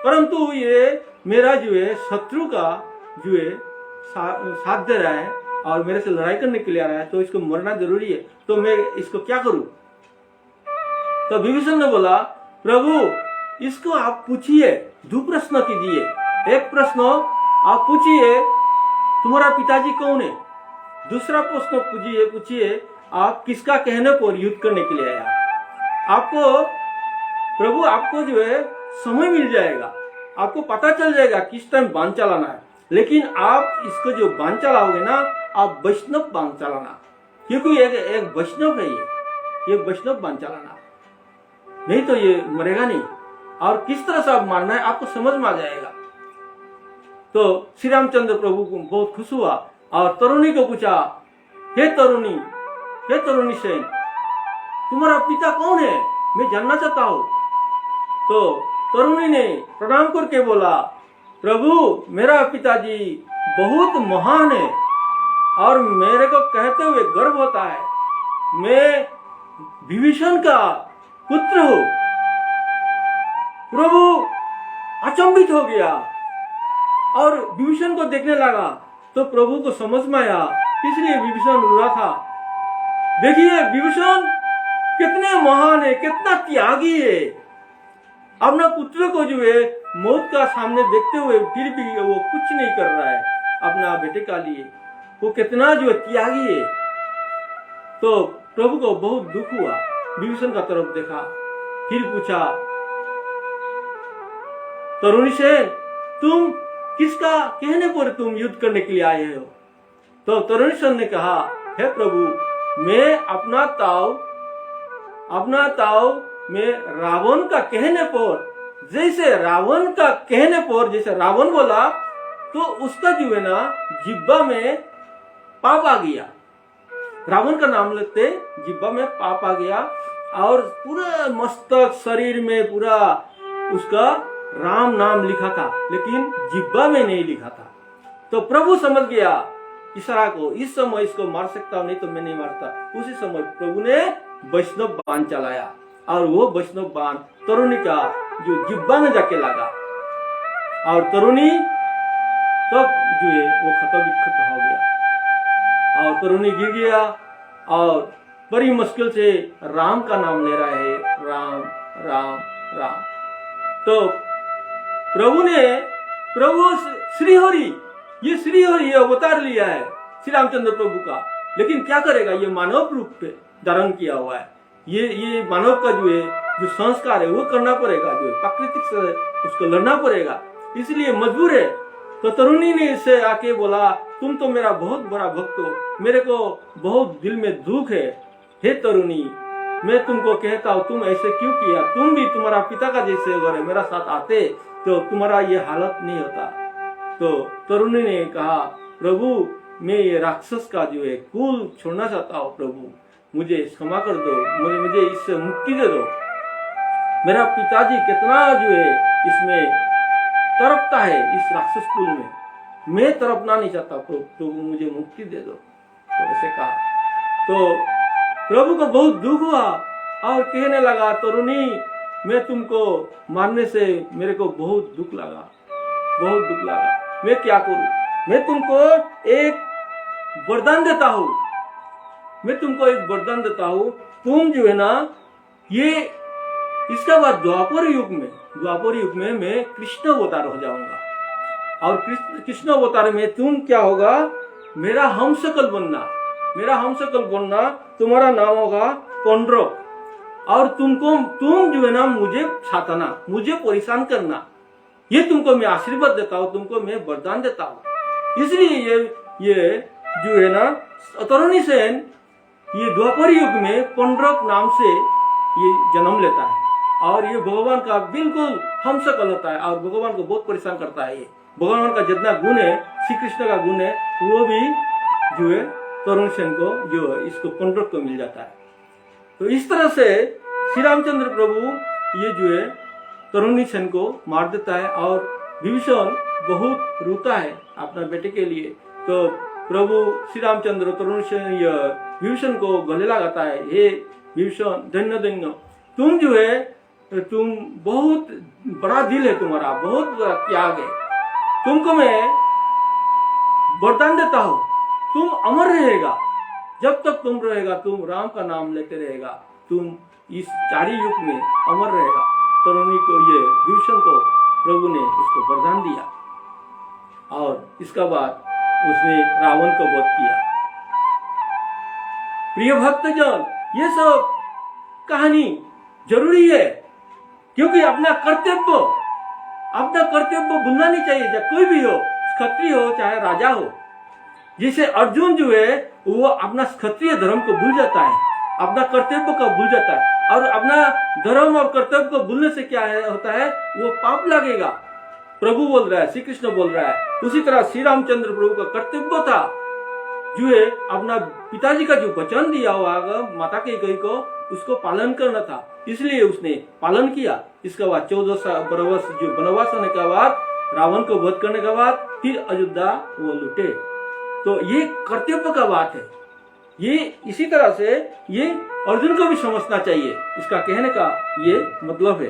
परंतु ये मेरा जो है शत्रु का जो है साथ दे रहा है, और मेरे से लड़ाई करने के लिए आ रहा है, तो इसको मरना जरूरी है। तो मैं इसको क्या करूं? तो विभीषण ने बोला, प्रभु, इसको आप पूछिए, 2 प्रश्न कीजिए। एक प्रश्न आप पूछिए, तुम्हारा पिताजी कौन है? दूसरा प्रश्न पूछिए, आप किसका कहने पर युद्ध करने के लिए आया? आपको प्रभु, आपको जो है समय मिल जाएगा, आपको पता चल जाएगा किस टाइम बाण चलाना है। लेकिन आप इसको जो बाण चलाओगे ना, आप वैष्णव बांध चलाना, क्योंकि एक वैष्णव है ये वैष्णव बांध चलाना, नहीं तो ये मरेगा नहीं। और किस तरह से आप मारना है आपको समझ में आ जाएगा। तो श्री रामचंद्र प्रभु को बहुत खुश हुआ और तरुणी को पूछा, हे तरुणी सेन, तुम्हारा पिता कौन है, मैं जानना चाहता हूं। तो तरुणी ने प्रणाम करके बोला, प्रभु मेरा पिताजी बहुत महान है और मेरे को कहते हुए गर्व होता है, मैं विभीषण का पुत्र हूं। प्रभु अचंभित हो गया और विभीषण को देखने लगा। तो प्रभु को समझ में आया इसलिए विभीषण रुआ था। देखिए विभीषण कितने महान है, कितना त्यागी है, अपना पुत्र को जो है मौत का सामने देखते हुए फिर भी वो कुछ नहीं कर रहा है अपना बेटे का लिए, वो कितना जो त्यागी है। तो प्रभु को बहुत दुख हुआ, विभीषण का तरफ देखा, फिर पूछा, तरुणी से तुम किसका कहने पर तुम युद्ध करने के लिए आए हो। तो तरुणी सेन ने कहा, हे प्रभु मैं अपना ताव में रावण का कहने पर, जैसे रावण का कहने पर जैसे रावण बोला तो उसका जो है ना जिब्बा में पाप आ गया, रावण का नाम लेते जिब्बा में पाप आ गया और पूरा मस्तक शरीर में पूरा उसका राम नाम लिखा था लेकिन जिब्बा में नहीं लिखा था। तो प्रभु समझ गया इशारा को, इस समय इसको मार सकता हूं, नहीं तो मैं नहीं मारता। उसी समय प्रभु ने वैष्णव बाण चलाया और वो वैष्णव बाण तरुणी का जो जिब्बा में जाके लगा और तरुणी तब जो है वो खत हो गया और तरुणी गिर गया और बड़ी मुश्किल से राम का नाम ले रहा है, राम राम राम। तो प्रभु श्रीहरि, ये श्रीहरि अवतार लिया है श्री रामचंद्र प्रभु का, लेकिन क्या करेगा, ये मानव रूप पे धारण किया हुआ है। ये मानव का जो है जो संस्कार है वो करना पड़ेगा, जो है प्राकृतिक से उसको लड़ना पड़ेगा, इसलिए मजबूर है। तो तरुणी ने इससे आके बोला, तुम तो मेरा बहुत बड़ा भक्त हो, मेरे को बहुत दिल में दुख है, हे तरुणी मैं तुमको कहता हूँ तुम ऐसे क्यों किया, तुम भी तुम्हारा पिता का जैसे अगर मेरा साथ आते तो तुम्हारा ये हालत नहीं होता। तो तरुणी ने कहा, प्रभु मैं ये राक्षस का जो है कुल छोड़ना चाहता हूँ, प्रभु मुझे क्षमा कर दो, मुझे इससे मुक्ति दे दो। मेरा पिताजी कितना जो है इसमें तड़पता है इस राक्षस कुल में, मैं तड़पना नहीं चाहता, प्रभु मुझे मुक्ति दे दो। तो ऐसे कहा तो प्रभु को बहुत दुख हुआ और कहने लगा, तरुणी मैं तुमको मारने से मेरे को बहुत दुख लगा, मैं क्या करूं, मैं तुमको एक वरदान देता हूं, तुम जो है ना ये इसके बाद द्वापर युग में मैं कृष्ण अवतार हो जाऊंगा और कृष्ण अवतार में तुम क्या होगा, मेरा हमशक्ल बनना, तुम्हारा नाम होगा पंडरक और तुम जो है ना मुझे छातना, मुझे परेशान करना, ये तुमको मैं आशीर्वाद देता हूँ, तुमको मैं वरदान देता हूँ। इसलिए ये जो है ना तरुणी सेन ये द्वापर युग में पंडरक नाम से ये जन्म लेता है और ये भगवान का बिल्कुल हमशक्ल होता है और भगवान को बहुत परेशान करता है। ये भगवान का जितना गुण है, श्री कृष्ण का गुण है, वो भी जो है तरुण सेन को जो है इसको पंडरक को मिल जाता है। तो इस तरह से श्री रामचंद्र प्रभु ये जो है तरुणी सेन को मार देता है और विभीषण बहुत रोता है अपना बेटे के लिए। तो प्रभु श्री रामचंद्र तरुणी सेन विभीषण को गले लगाता है, हे विभीषण धन्य तुम जो है तुम बहुत बड़ा दिल है, तुम्हारा बहुत बड़ा त्याग है, तुमको मैं वरदान देता हूँ, तुम अमर रहेगा, जब तक तुम रहेगा तुम राम का नाम लेते रहेगा, तुम इस चारी युग में अमर रहेगा। तरुणी को ये विभीषण को प्रभु ने इसको वरदान दिया और इसका बाद उसने रावण को वध किया। प्रिय भक्तजन, ये सब कहानी जरूरी है क्योंकि अपना कर्तव्य भूलना नहीं चाहिए, चाहे कोई भी हो, क्षत्रिय हो चाहे राजा हो, जिसे अर्जुन जो है वो अपना क्षत्रिय धर्म को भूल जाता है, अपना कर्तव्य को भूल जाता है। और अपना धर्म और कर्तव्य को भूलने से क्या है होता है, वो पाप लगेगा। प्रभु बोल रहा है, श्री कृष्ण बोल रहा है। उसी तरह श्री रामचंद्र प्रभु का कर्तव्य था जो है अपना पिताजी का जो वचन दिया हुआ माता कैकेयी को, उसको पालन करना था, इसलिए उसने पालन किया। इसके बाद 14 वर्ष जो वनवास होने के बाद, रावण को वध करने के बाद फिर अयोध्या वो लुटे। तो ये कर्तव्य का बात है। ये इसी तरह से ये अर्जुन को भी समझना चाहिए, इसका कहने का ये मतलब है।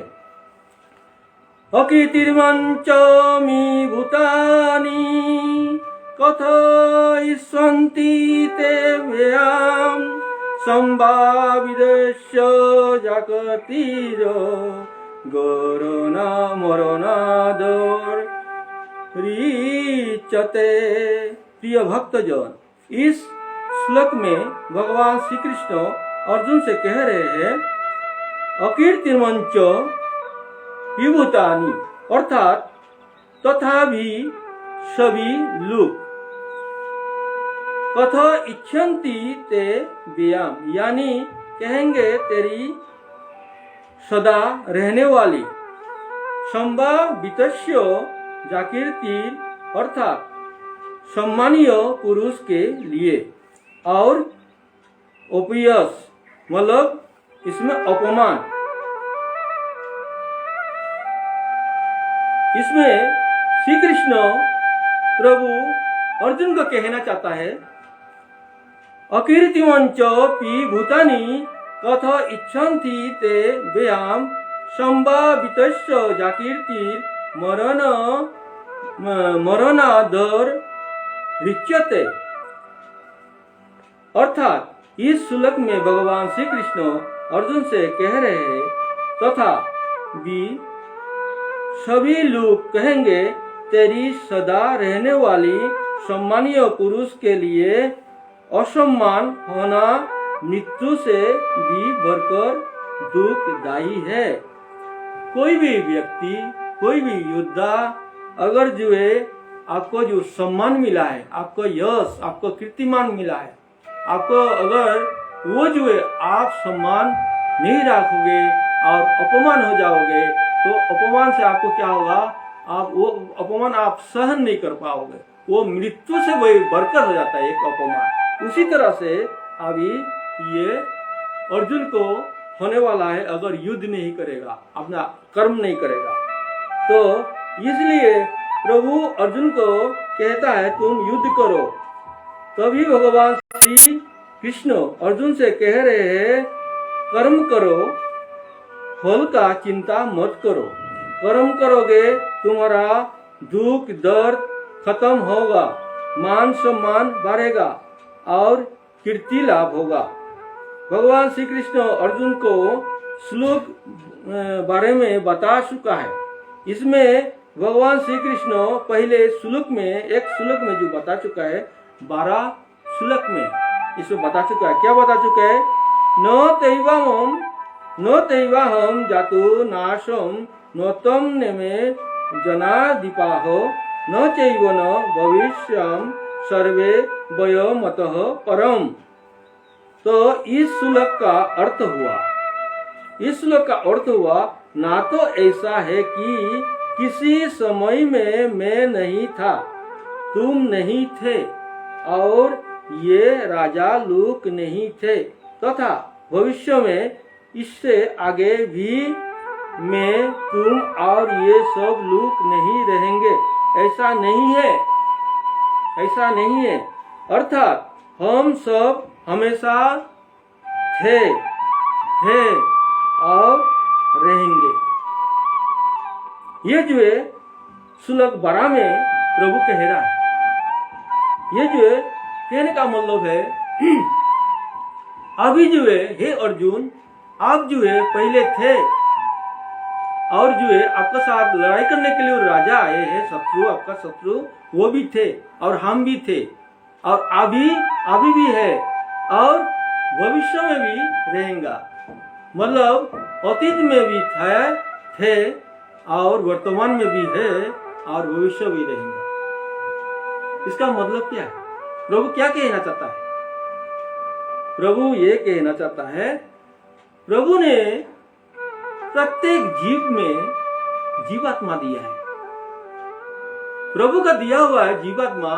अकीर्तिर्मंचामि भूतानि कथयिष्यन्ति ते व्ययाम् संभावितस्य जागतिर गौरना मरणादोर्रिच्यते। प्रिय भक्तजन, इस श्लोक में भगवान श्री कृष्ण अर्जुन से कह रहे हैं अकीर्तिर्मंच विभूतानि, अर्थात तथा भी सभी लोग कथ इच्छन्ति ते व्याम, यानी कहेंगे तेरी सदा रहने वाली, संभावितस्य जाकीर्ति, अर्थात सम्मानीय पुरुष के लिए, और उपयस मतलब इसमें अपमान। इसमें श्री कृष्ण प्रभु अर्जुन को कहना चाहता है अकीर्तिमंच पी भूतानि कथ इच्छन्ति ते व्याम संभावितस्य जाकीर्ति मरणादर रिच्यते। अर्थात इस श्लोक में भगवान श्री कृष्ण अर्जुन से कह रहे हैं तथा भी सभी लोग कहेंगे तेरी सदा रहने वाली सम्मानीय पुरुष के लिए असम्मान होना मृत्यु से भी बढ़कर दुखदायी है। कोई भी व्यक्ति, कोई भी योद्धा अगर जो है आपको जो सम्मान मिला है, आपको यश, आपको कीर्तिमान मिला है, आपको अगर वो जो है आप सम्मान नहीं रखोगे और अपमान हो जाओगे, तो अपमान से आपको क्या होगा, आप वो अपमान आप सहन नहीं कर पाओगे, वो मृत्यु से वही बढ़कर हो जाता है एक अपमान। उसी तरह से अभी ये अर्जुन को होने वाला है अगर युद्ध नहीं करेगा, अपना कर्म नहीं करेगा। तो इसलिए प्रभु अर्जुन को कहता है तुम युद्ध करो। तभी भगवान श्री कृष्ण अर्जुन से कह रहे हैं कर्म करो, फल का चिंता मत करो। कर्म करोगे तुम्हारा दुख दर्द खत्म होगा, मान सम्मान बढ़ेगा और कीर्ति लाभ होगा। भगवान श्री कृष्ण अर्जुन को श्लोक बारे में बता चुका है। इसमें भगवान श्री कृष्ण पहले श्लोक में, एक श्लोक में जो बता चुका है, 12 श्लोक में इसमें बता चुका है। क्या बता चुका है? न तैवाहम जातु नाशम न तम नेमे जनाधिपाहो न चैव न भविष्यम सर्वे वयमतः परम। तो इस श्लोक का अर्थ हुआ, इस श्लोक का अर्थ हुआ ना तो ऐसा है कि किसी समय में मैं नहीं था, तुम नहीं थे और ये राजा लोग नहीं थे, तथा भविष्य में इससे आगे भी मैं, तुम और ये सब लोग नहीं रहेंगे। ऐसा नहीं है, ऐसा नहीं है। अर्थात हम सब हमेशा थे और रहेंगे। ये जो है श्लोक 12 में प्रभु कह रहा है। ये जो है कहने का मतलब है अभी जो है हे अर्जुन, आप जो है पहले थे और जो है आपके साथ लड़ाई करने के लिए राजा आए हैं, शत्रु, आपका शत्रु वो भी थे और हम भी थे और अभी भी है और भविष्य में भी रहेगा। मतलब अतीत में भी थे और वर्तमान में भी है और भविष्य भी रहेगा। इसका मतलब क्या है? प्रभु क्या कहना चाहता है? प्रभु ये कहना चाहता है, प्रभु ने प्रत्येक जीव में जीवात्मा दिया है। प्रभु का दिया हुआ है जीवात्मा,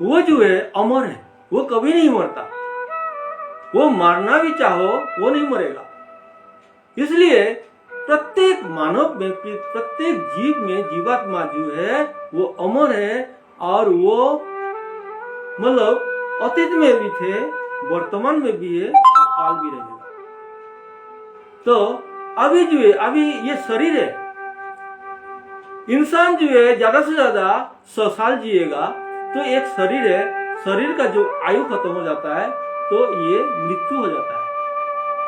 वो जो है अमर है, वो कभी नहीं मरता। वो मारना भी चाहो वो नहीं मरेगा। इसलिए प्रत्येक मानव में, प्रत्येक जीव में जीवात्मा जो है वो अमर है, और वो मतलब अतीत में भी थे, वर्तमान में भी है और काल भी रहेगा। तो अभी जो है, अभी ये शरीर है, इंसान जो है ज्यादा से ज्यादा 100 साल जिएगा, तो एक शरीर है, शरीर का जो आयु खत्म हो जाता है तो ये मृत्यु हो जाता है।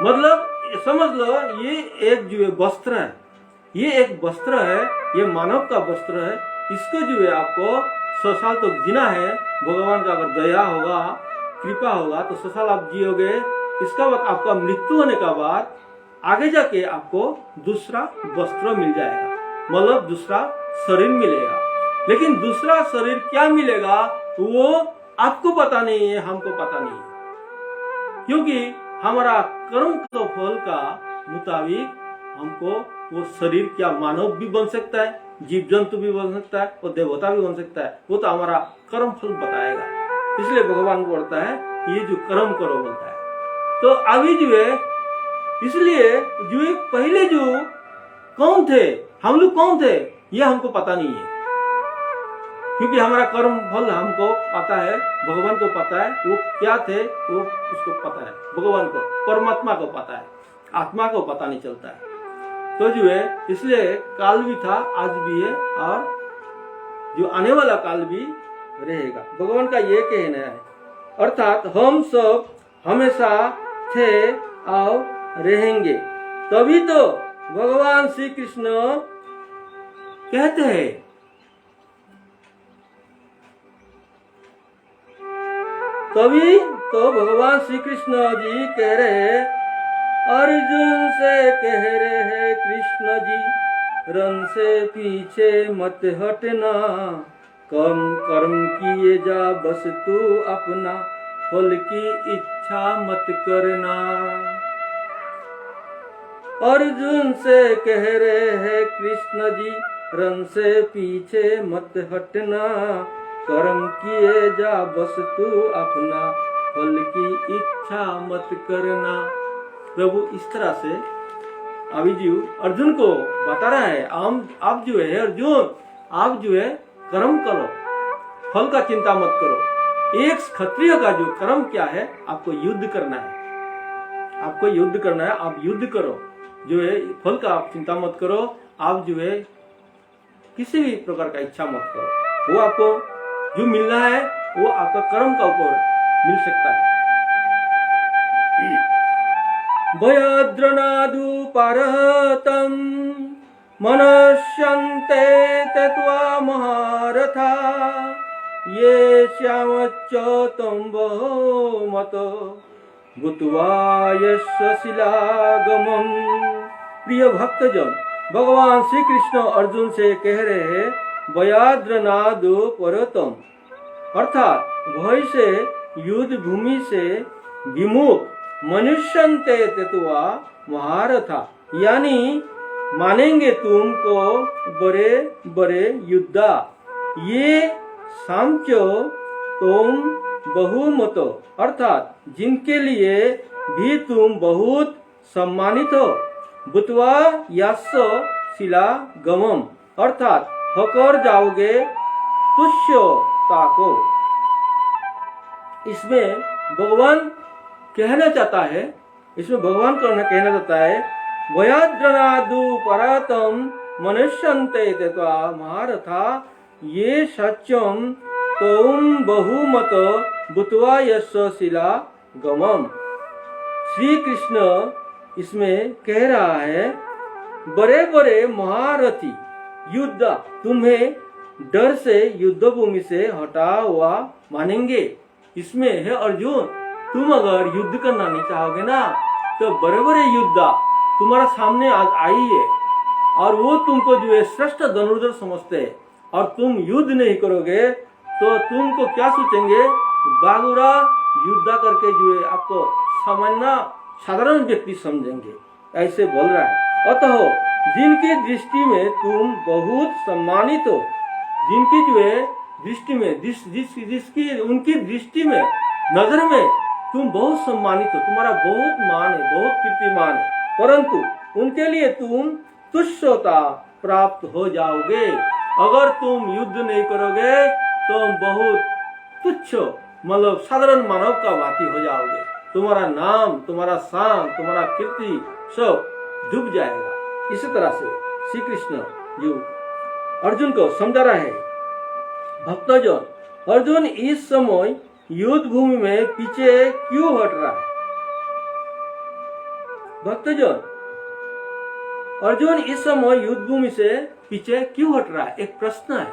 मतलब समझ लो ये एक जो है वस्त्र है, ये एक वस्त्र है, ये मानव का वस्त्र है। इसको जो है आपको 100 साल तक जीना है। भगवान का अगर दया होगा, कृपा होगा तो 100 साल आप जियोगे। इसका बाद आपका मृत्यु होने का बाद आगे जाके आपको दूसरा वस्त्र मिल जाएगा, मतलब दूसरा शरीर मिलेगा। लेकिन दूसरा शरीर क्या मिलेगा वो आपको पता नहीं है, हमको पता नहीं है, क्योंकि हमारा कर्म का फल का मुताबिक हमको वो शरीर क्या मानव भी बन सकता है, जीव जंतु भी बन सकता है और देवता भी बन सकता है। वो तो हमारा कर्म फल बताएगा। इसलिए भगवान को बोलता है ये जो कर्म करो बोलता है। तो अभी जो है, इसलिए जो है पहले जो कौन थे, हम लोग कौन थे ये हमको पता नहीं है, क्योंकि हमारा कर्म फल हमको पता है, भगवान को पता है वो क्या थे, वो उसको पता है, भगवान को, परमात्मा को पता है, आत्मा को पता नहीं चलता है। तो जो है इसलिए काल भी था, आज भी है, और जो आने वाला काल भी रहेगा। भगवान का ये कहना है, अर्थात हम सब हमेशा थे और रहेंगे। तभी तो भगवान श्री कृष्ण कहते हैं, तभी तो भगवान श्री कृष्ण जी कह रहे हैं, अर्जुन से कह रहे हैं कृष्ण जी, रन से पीछे मत हटना, कम कर्म किए जा बस तू अपना, फल की इच्छा मत करना। अर्जुन से कह रहे हैं कृष्ण जी, रन से पीछे मत हटना, कर्म किए जा बस तू अपना, फल की इच्छा मत करना। प्रभु इस तरह से अभी जो अर्जुन को बता रहा है, आप जो है अर्जुन, आप जो है कर्म करो, फल का चिंता मत करो। एक क्षत्रिय का जो कर्म क्या है, आपको युद्ध करना है, आपको युद्ध करना है, आप युद्ध करो, जो है फल का आप चिंता मत करो, आप जो है किसी भी प्रकार का इच्छा मत करो, वो आपको जो मिलना है वो आपका कर्म का ऊपर मिल सकता है। भयद्रनादु परहतम मनश्यन्ते तत्वा महारथा, ये श्यामच्च तंबो मत भूत्वा यस्य शिलागमम्। प्रिय भक्तजन, भगवान श्री कृष्ण अर्जुन से कह रहे हैं, भयाद्रनादु परहतम, अर्थात भय से युद्ध भूमि से विमुख, मनुष्यन्ते तत्वा महारथा, यानी मानेंगे तुमको बड़े बड़े योद्धा, ये सांचो तुम बहुमत, अर्थात जिनके लिए भी तुम बहुत सम्मानित हो, भूत्वा यस्य शिला गमम, अर्थात होकर जाओगे तुष्यता को। इसमें भगवान कहना चाहता है, इसमें भगवान कहना चाहता है, भयाद्रनादु परहतम मनुष्यन्ते तत्वा महारथा, ये सत्यम तुम बहुमत भूत्वा यस्य शिला गमम। श्री कृष्ण इसमें कह रहा है, बड़े बड़े महारथी योद्धा तुम्हें डर से युद्ध भूमि से हटा हुआ मानेंगे। इसमें है अर्जुन, तुम अगर युद्ध करना नहीं चाहोगे ना, तो बड़े बड़े योद्धा तुम्हारा सामने आज आई है, और वो तुमको जो है श्रेष्ठ धनुर्धर समझते हैं, और तुम युद्ध नहीं करोगे तो तुमको क्या सोचेंगे, बागुरा युद्ध करके जो है आपको सामान्य साधारण व्यक्ति समझेंगे, ऐसे बोल रहा है। अतः जिनकी दृष्टि में तुम बहुत सम्मानित हो, जिनकी जो है दृष्टि में जिसकी उनकी दृष्टि में नजर में तुम बहुत सम्मानित हो, तुम्हारा बहुत मान है, बहुत कीर्तिमान है, परंतु उनके लिए तुम तुच्छता प्राप्त हो जाओगे। अगर तुम युद्ध नहीं करोगे तो बहुत तुच्छ मतलब साधारण मानव का भांति हो जाओगे। तुम्हारा नाम, तुम्हारा शान, तुम्हारा कीर्ति सब डूब जाएगा। इसी तरह से श्री कृष्ण जी अर्जुन को समझा रहा है। भक्तजन, अर्जुन इस समय युद्ध भूमि में पीछे क्यों हट रहा है? भक्तजन, अर्जुन इस समय युद्ध भूमि से पीछे क्यों हट रहा है? एक प्रश्न है,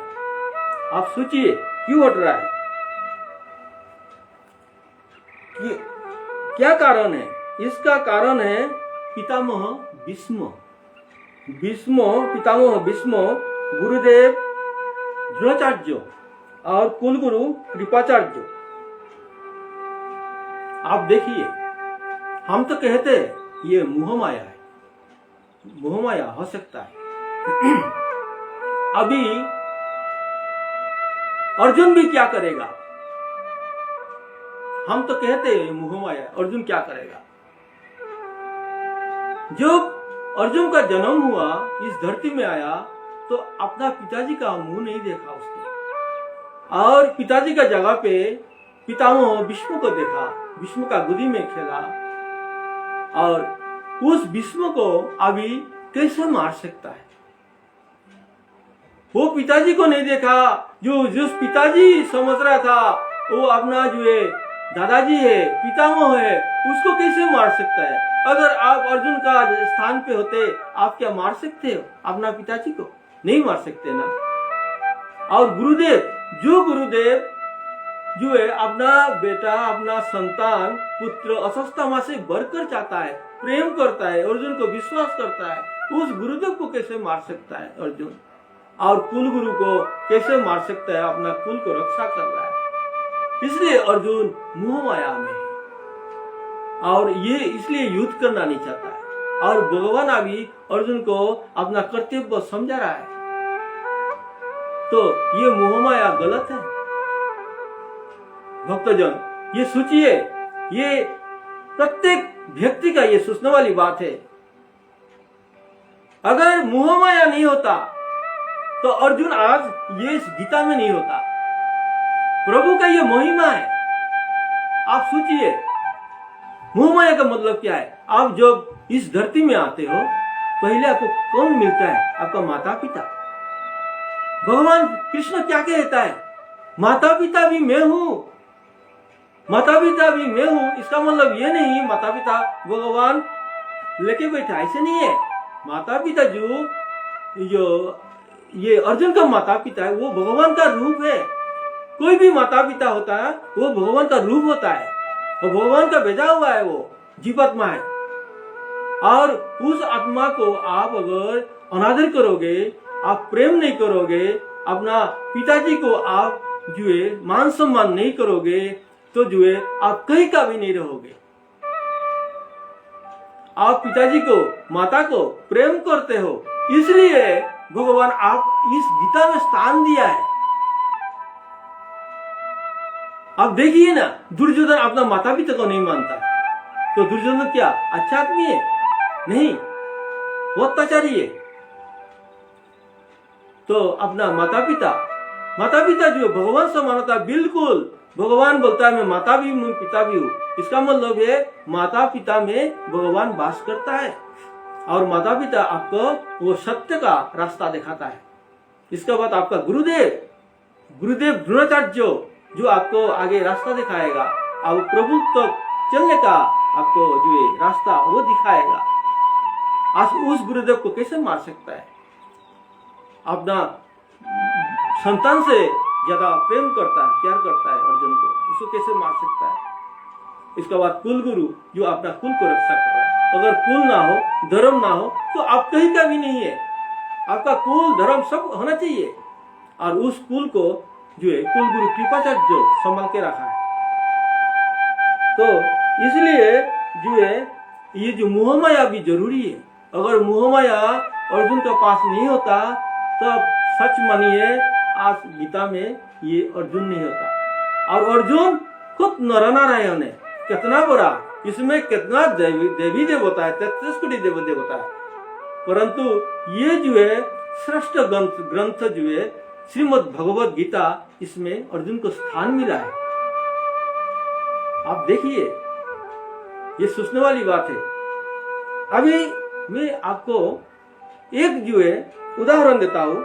आप सोचिए क्यों हट रहा है, क्या कारण है? इसका कारण है पितामह भीष्म, पितामह भीष्म, गुरुदेव द्रोणाचार्य और कुलगुरु कृपाचार्य। आप देखिए, हम तो कहते हैं ये मोह माया है, मोह माया हो सकता है। अभी अर्जुन भी क्या करेगा? हम तो कहते हैं मोह माया, अर्जुन क्या करेगा? जब अर्जुन का जन्म हुआ, इस धरती में आया, तो अपना पिताजी का मुंह नहीं देखा उसने, और पिताजी का जगह पे पितामह भीष्म को देखा, भीष्म का गोदी में खेला, और उस भीष्म को अभी कैसे मार सकता है? वो पिताजी को नहीं देखा, जो पिताजी समझ रहा था वो अपना जो है दादाजी है, पितामह है, उसको कैसे मार सकता है? अगर आप अर्जुन का स्थान पे होते, आप क्या मार सकते हो अपना पिताजी को? नहीं मार सकते ना। और गुरुदेव जो है अपना बेटा, अपना संतान, पुत्र अस्वस्थमा से बढ़कर चाहता है, प्रेम करता है, अर्जुन को विश्वास करता है, उस गुरुदेव को कैसे मार सकता है अर्जुन? और कुल गुरु को कैसे मार सकता है? अपना कुल को रक्षा कर रहा है। इसलिए अर्जुन मोह माया में है, और ये इसलिए युद्ध करना नहीं चाहता है, और भगवान अभी अर्जुन को अपना कर्तव्य समझा रहा है। तो ये मोह माया गलत है। भक्तजन, ये सोचिए, ये प्रत्येक व्यक्ति का ये सोचने वाली बात है। अगर मोह माया नहीं होता तो अर्जुन आज ये इस गीता में नहीं होता। प्रभु का ये महिमा है। आप सोचिए, मोह माया का मतलब क्या है? आप जब इस धरती में आते हो, पहले आपको कौन मिलता है? आपका माता पिता। भगवान कृष्ण क्या कहता है? माता पिता भी मैं हूं, माता पिता भी मैं हूं। इसका मतलब ये नहीं माता पिता भगवान लेके बैठा, ऐसे नहीं है। माता पिता जो ये अर्जुन का माता पिता है, वो भगवान का रूप है। कोई भी माता पिता होता है वो भगवान का रूप होता है, और भगवान का भेजा हुआ है, वो जीवात्मा है। और उस आत्मा को आप अगर अनादर करोगे, आप प्रेम नहीं करोगे, अपना पिताजी को आप जो है मान सम्मान नहीं करोगे, तो जो है आप कहीं का भी नहीं रहोगे। आप पिताजी को, माता को प्रेम करते हो, इसलिए भगवान आप इस गीता में स्थान दिया है। आप देखिए ना, दुर्योधन अपना माता पिता को नहीं मानता, तो दुर्योधन क्या अच्छा आदमी है? नहीं, वो अत्याचारी है। तो अपना माता पिता जो भगवान से मानता, बिल्कुल भगवान बोलता है मैं माता भी हूँ, पिता भी हूँ। इसका मतलब है माता पिता में भगवान वास करता है, और माता पिता आपको वो सत्य का रास्ता दिखाता है। इसके बाद आपका गुरुदेव द्रोणाचार्य जो आपको आगे रास्ता दिखाएगा, और प्रभु तक चलने का आपको जो है रास्ता वो दिखाएगा। आज उस गुरुदेव को कैसे मार सकता है? अपना संतान से ज्यादा प्रेम करता है, प्यार करता है अर्जुन को, उसको कैसे मार सकता है? इसके बाद कुल गुरु जो अपना कुल को रक्षा कर रहा है। अगर कुल ना हो, धर्म ना हो, तो आप कहीं का भी नहीं है। आपका कुल धर्म सब होना चाहिए, और उस कुल को जो है कुल गुरु कृपाचार्य संभाल के रखा है। तो इसलिए जो है ये जो मोहमाया भी जरूरी है। अगर मोहमाया अर्जुन के पास नहीं होता तो सच मानिए आज गीता में ये अर्जुन नहीं होता। और अर्जुन खुद नरनारायण है, कितना बड़ा, इसमें कितना देवी देवता है, 33 कोटि देवी देवता है। परंतु ये जो है श्रेष्ठ ग्रंथ जो है श्रीमद् भगवत गीता, इसमें अर्जुन को स्थान मिला है। आप देखिए, ये सोचने वाली बात है। अभी मैं आपको एक जो है उदाहरण देता हूं।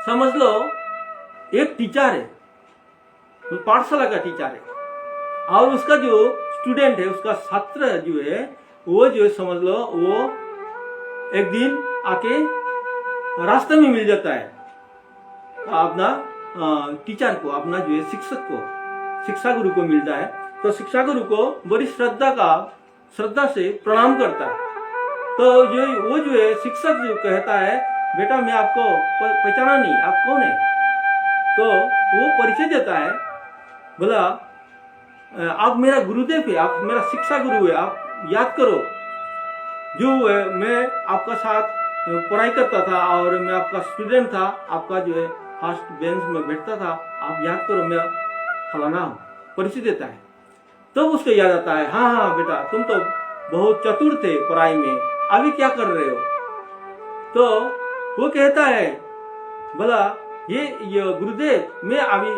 समझ लो एक टीचर है, वो पाठशाला का टीचर है, और उसका जो स्टूडेंट है, उसका छात्र जो है वो जो है समझ लो वो एक दिन आके रास्ते में मिल जाता है अपना टीचर को, अपना जो है शिक्षक को, शिक्षा गुरु को मिलता है। तो शिक्षा गुरु को बड़ी श्रद्धा से प्रणाम करता है। तो वो जो है शिक्षक जो कहता है, बेटा मैं आपको पहचाना नहीं, आप कौन है? तो वो परिचय देता है, बोला आप मेरा गुरुदेव है, आप मेरा शिक्षा गुरु है, आप याद करो जो मैं आपका साथ पढ़ाई करता था और मैं आपका स्टूडेंट था, आपका जो है फर्स्ट बेंच में बैठता था, आप याद करो मैं फलाना हूँ। परिचय देता है। तब उसको याद आता है, हाँ हाँ बेटा तुम तो बहुत चतुर थे पढ़ाई में, अभी क्या कर रहे हो? तो वो कहता है, बोला ये गुरुदेव मैं अभी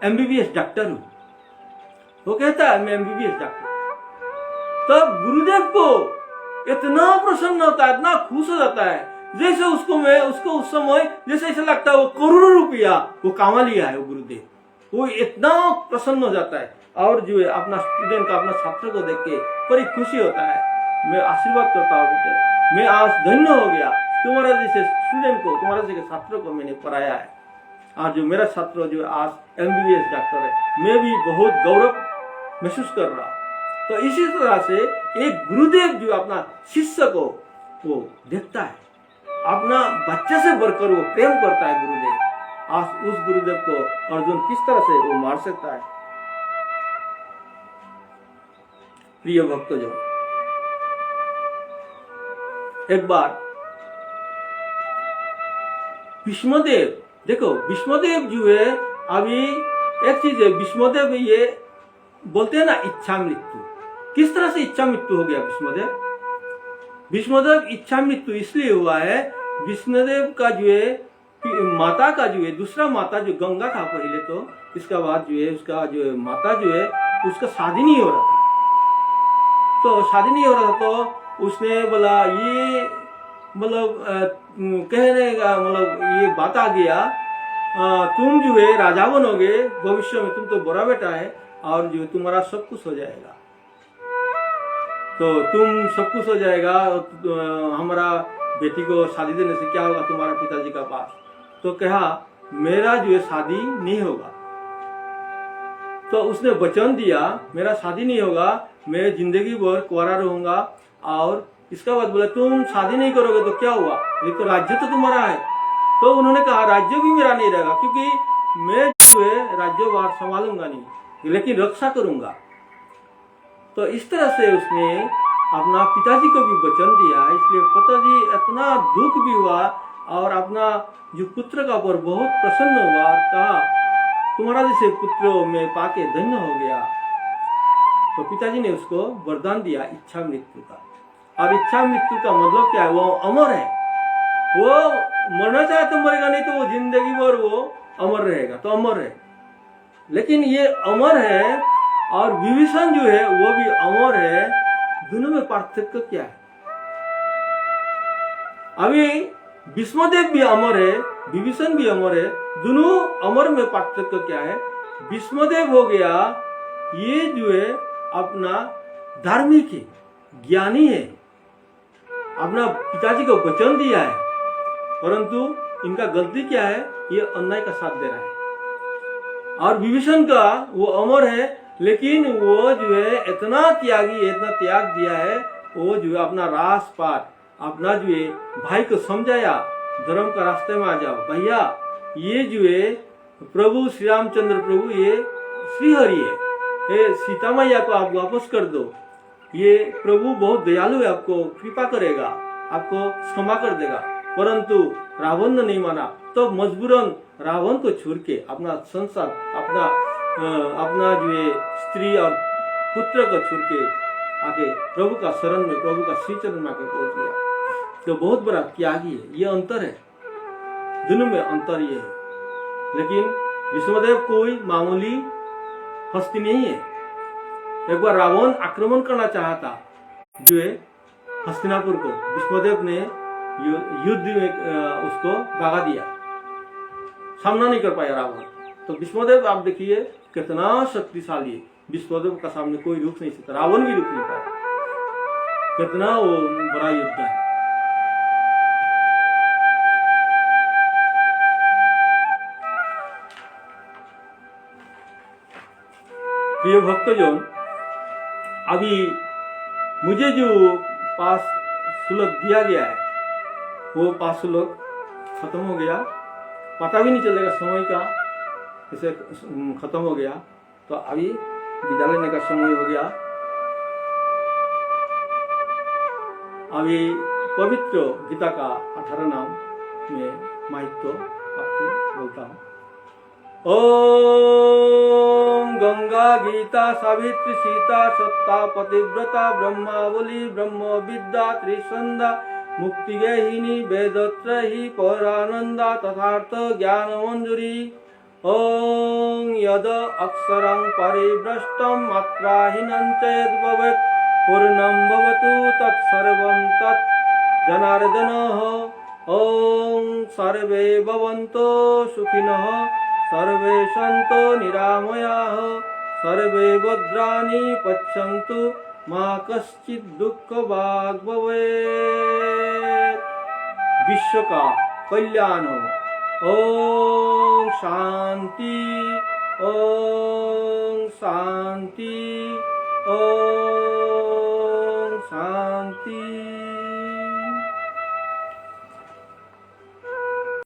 MBBS डॉक्टर हूँ। वो कहता है मैं MBBS डॉक्टर। तब गुरुदेव को इतना प्रसन्न होता है, इतना खुश हो जाता है, जैसे उसको उस समय जैसे ऐसा लगता है वो करोड़ों रुपया वो कमा लिया है वो गुरुदेव। वो इतना प्रसन्न हो जाता है और जो है अपना स्टूडेंट का, अपना छात्र को देख के बड़ी खुशी होता है। मैं आशीर्वाद करता हूँ बेटे, मैं आज धन्य हो गया, तुम्हारा जैसे स्टूडेंट को, तुम्हारा जैसे छात्र को मैंने पढ़ाया है। और जो मेरा छात्र जो आज MBBS डॉक्टर है, मैं भी बहुत गौरव महसूस कर रहा हूँ। तो इसी तरह से एक गुरुदेव जो अपना शिष्य को वो देखता है, अपना बच्चे से बढ़कर वो प्रेम करता है गुरुदेव। आज उस गुरुदेव को अर्जुन किस तरह से वो मार सकता है? प्रिय भक्तजन, एक बार भीष्मदेव, देखो भीष्मदेव जो है, अभी एक चीज है, भीष्मदेव ये बोलते हैं ना इच्छा मृत्यु, किस तरह से इच्छा मृत्यु हो गया भीष्मदेव? भीष्मदेव इच्छा मृत्यु इसलिए हुआ है, भीष्मदेव का जो है माता का जो है दूसरा माता जो गंगा था पहले, तो इसका बाद जो है उसका जो माता जो है उसका शादी नहीं हो रहा था। तो शादी नहीं हो रहा था तो उसने बोला ये मतलब कहने का मतलब ये बात आ गया, तुम जो है राजा बनोगे भविष्य में, तुम तो बड़ा बेटा है और जो तुम्हारा सब कुछ हो जाएगा, तो तुम सब कुछ हो जाएगा, हमारा बेटी को शादी देने से क्या होगा तुम्हारा पिताजी का पास? तो कहा मेरा जो है शादी नहीं होगा। तो उसने वचन दिया मेरा शादी नहीं होगा, मैं जिंदगी भर कुंवारा रहूंगा। और इसका बाद बोला तुम शादी नहीं करोगे तो क्या हुआ, ये तो राज्य तो तुम्हारा है। तो उन्होंने कहा राज्य भी मेरा नहीं रहेगा, क्योंकि मैं जो है राज्यभार संभालूंगा नहीं, लेकिन रक्षा करूंगा। तो इस तरह से उसने अपना पिताजी को भी वचन दिया। इसलिए पिताजी इतना दुख भी हुआ और अपना जो पुत्र का पर बहुत प्रसन्न हुआ और कहा तुम्हारा जैसे पुत्र में पाके धन्य हो गया। तो पिताजी ने उसको वरदान दिया इच्छा मृत्यु का। और इच्छा मृत्यु का मतलब क्या है? वो अमर है, वो मरना चाहे तो मरेगा, नहीं तो वो जिंदगी भर वो अमर रहेगा, तो अमर है। लेकिन ये अमर है और विभीषण जो है वो भी अमर है, दोनों में पार्थक्य क्या है? अभी भीष्मदेव भी अमर है, विभीषण भी अमर है, दोनों अमर में पार्थक्य क्या है? भीष्मदेव हो गया ये जो है अपना धार्मिक है, ज्ञानी है, अपना पिताजी को वचन दिया है, परंतु इनका गलती क्या है? ये अन्याय का साथ दे रहा है। और विभीषण का वो अमर है, लेकिन वो जो है इतना त्यागी, इतना त्याग दिया है, वो जो है अपना राजपाट, अपना जो है भाई को समझाया धर्म का रास्ते में आ जाओ भैया, ये जो है प्रभु श्री रामचंद्र प्रभु ये श्रीहरि है, हे सीता मैया को आप वापस कर दो, ये प्रभु बहुत दयालु है, आपको कृपा करेगा, आपको क्षमा कर देगा। परंतु रावण ने नहीं माना, तो मजबूरन रावण को छोड़ के अपना संसार, अपना जो है स्त्री और पुत्र को छोड़ के आके प्रभु का शरण में, प्रभु का श्री चरण में आके पहुंच गया। तो बहुत बड़ा त्यागी है, ये अंतर है, दोनों में अंतर ये है। लेकिन विष्णुदेव कोई मामूली हस्ती नहीं है। एक बार रावण आक्रमण करना चाहा था जो है हस्तिनापुर को, विष्णुदेव ने युद्ध में उसको भगा दिया, सामना नहीं कर पाया रावण। तो विष्णुदेव आप देखिए कितना शक्तिशाली है, विष्णुदेव का सामने कोई रुक नहीं सकता, रावण भी रुक नहीं पाया, कितना वो बड़ा युद्ध है। प्रिय भक्तजन, अभी मुझे जो 5 श्लोक दिया गया है वो 5 श्लोक खत्म हो गया, पता भी नहीं चलेगा समय का, इसे खत्म हो गया। तो अभी विदा लेने का समय हो गया। अभी पवित्र गीता का 18 नाम में महत्व आपको बोलता हूँ। ओम गंगा गीता सावित्री सीता सत्ता पतिव्रता ब्रह्मावली ब्रह्म विद्या त्रिसंधा मुक्ति गेहिनी वेदत्रयी पौरानंदा तथार्थ ज्ञान मंजूरी। ओम यद अक्षरं परिभ्रष्टं मात्राहीनं च यद् भवेत् पूर्णं भवतु तत्सर्वं तत् जनार्दनः। ओम सर्वे भवन्तु सुखिनः सर्वे सन्तु निरामयाः सर्वे भद्राणि पश्यन्तु मा कश्चित् दुःखभाग् भवेत्। विश्व का कल्याण हो। ओम शांति, ओम शांति, ओम शांति।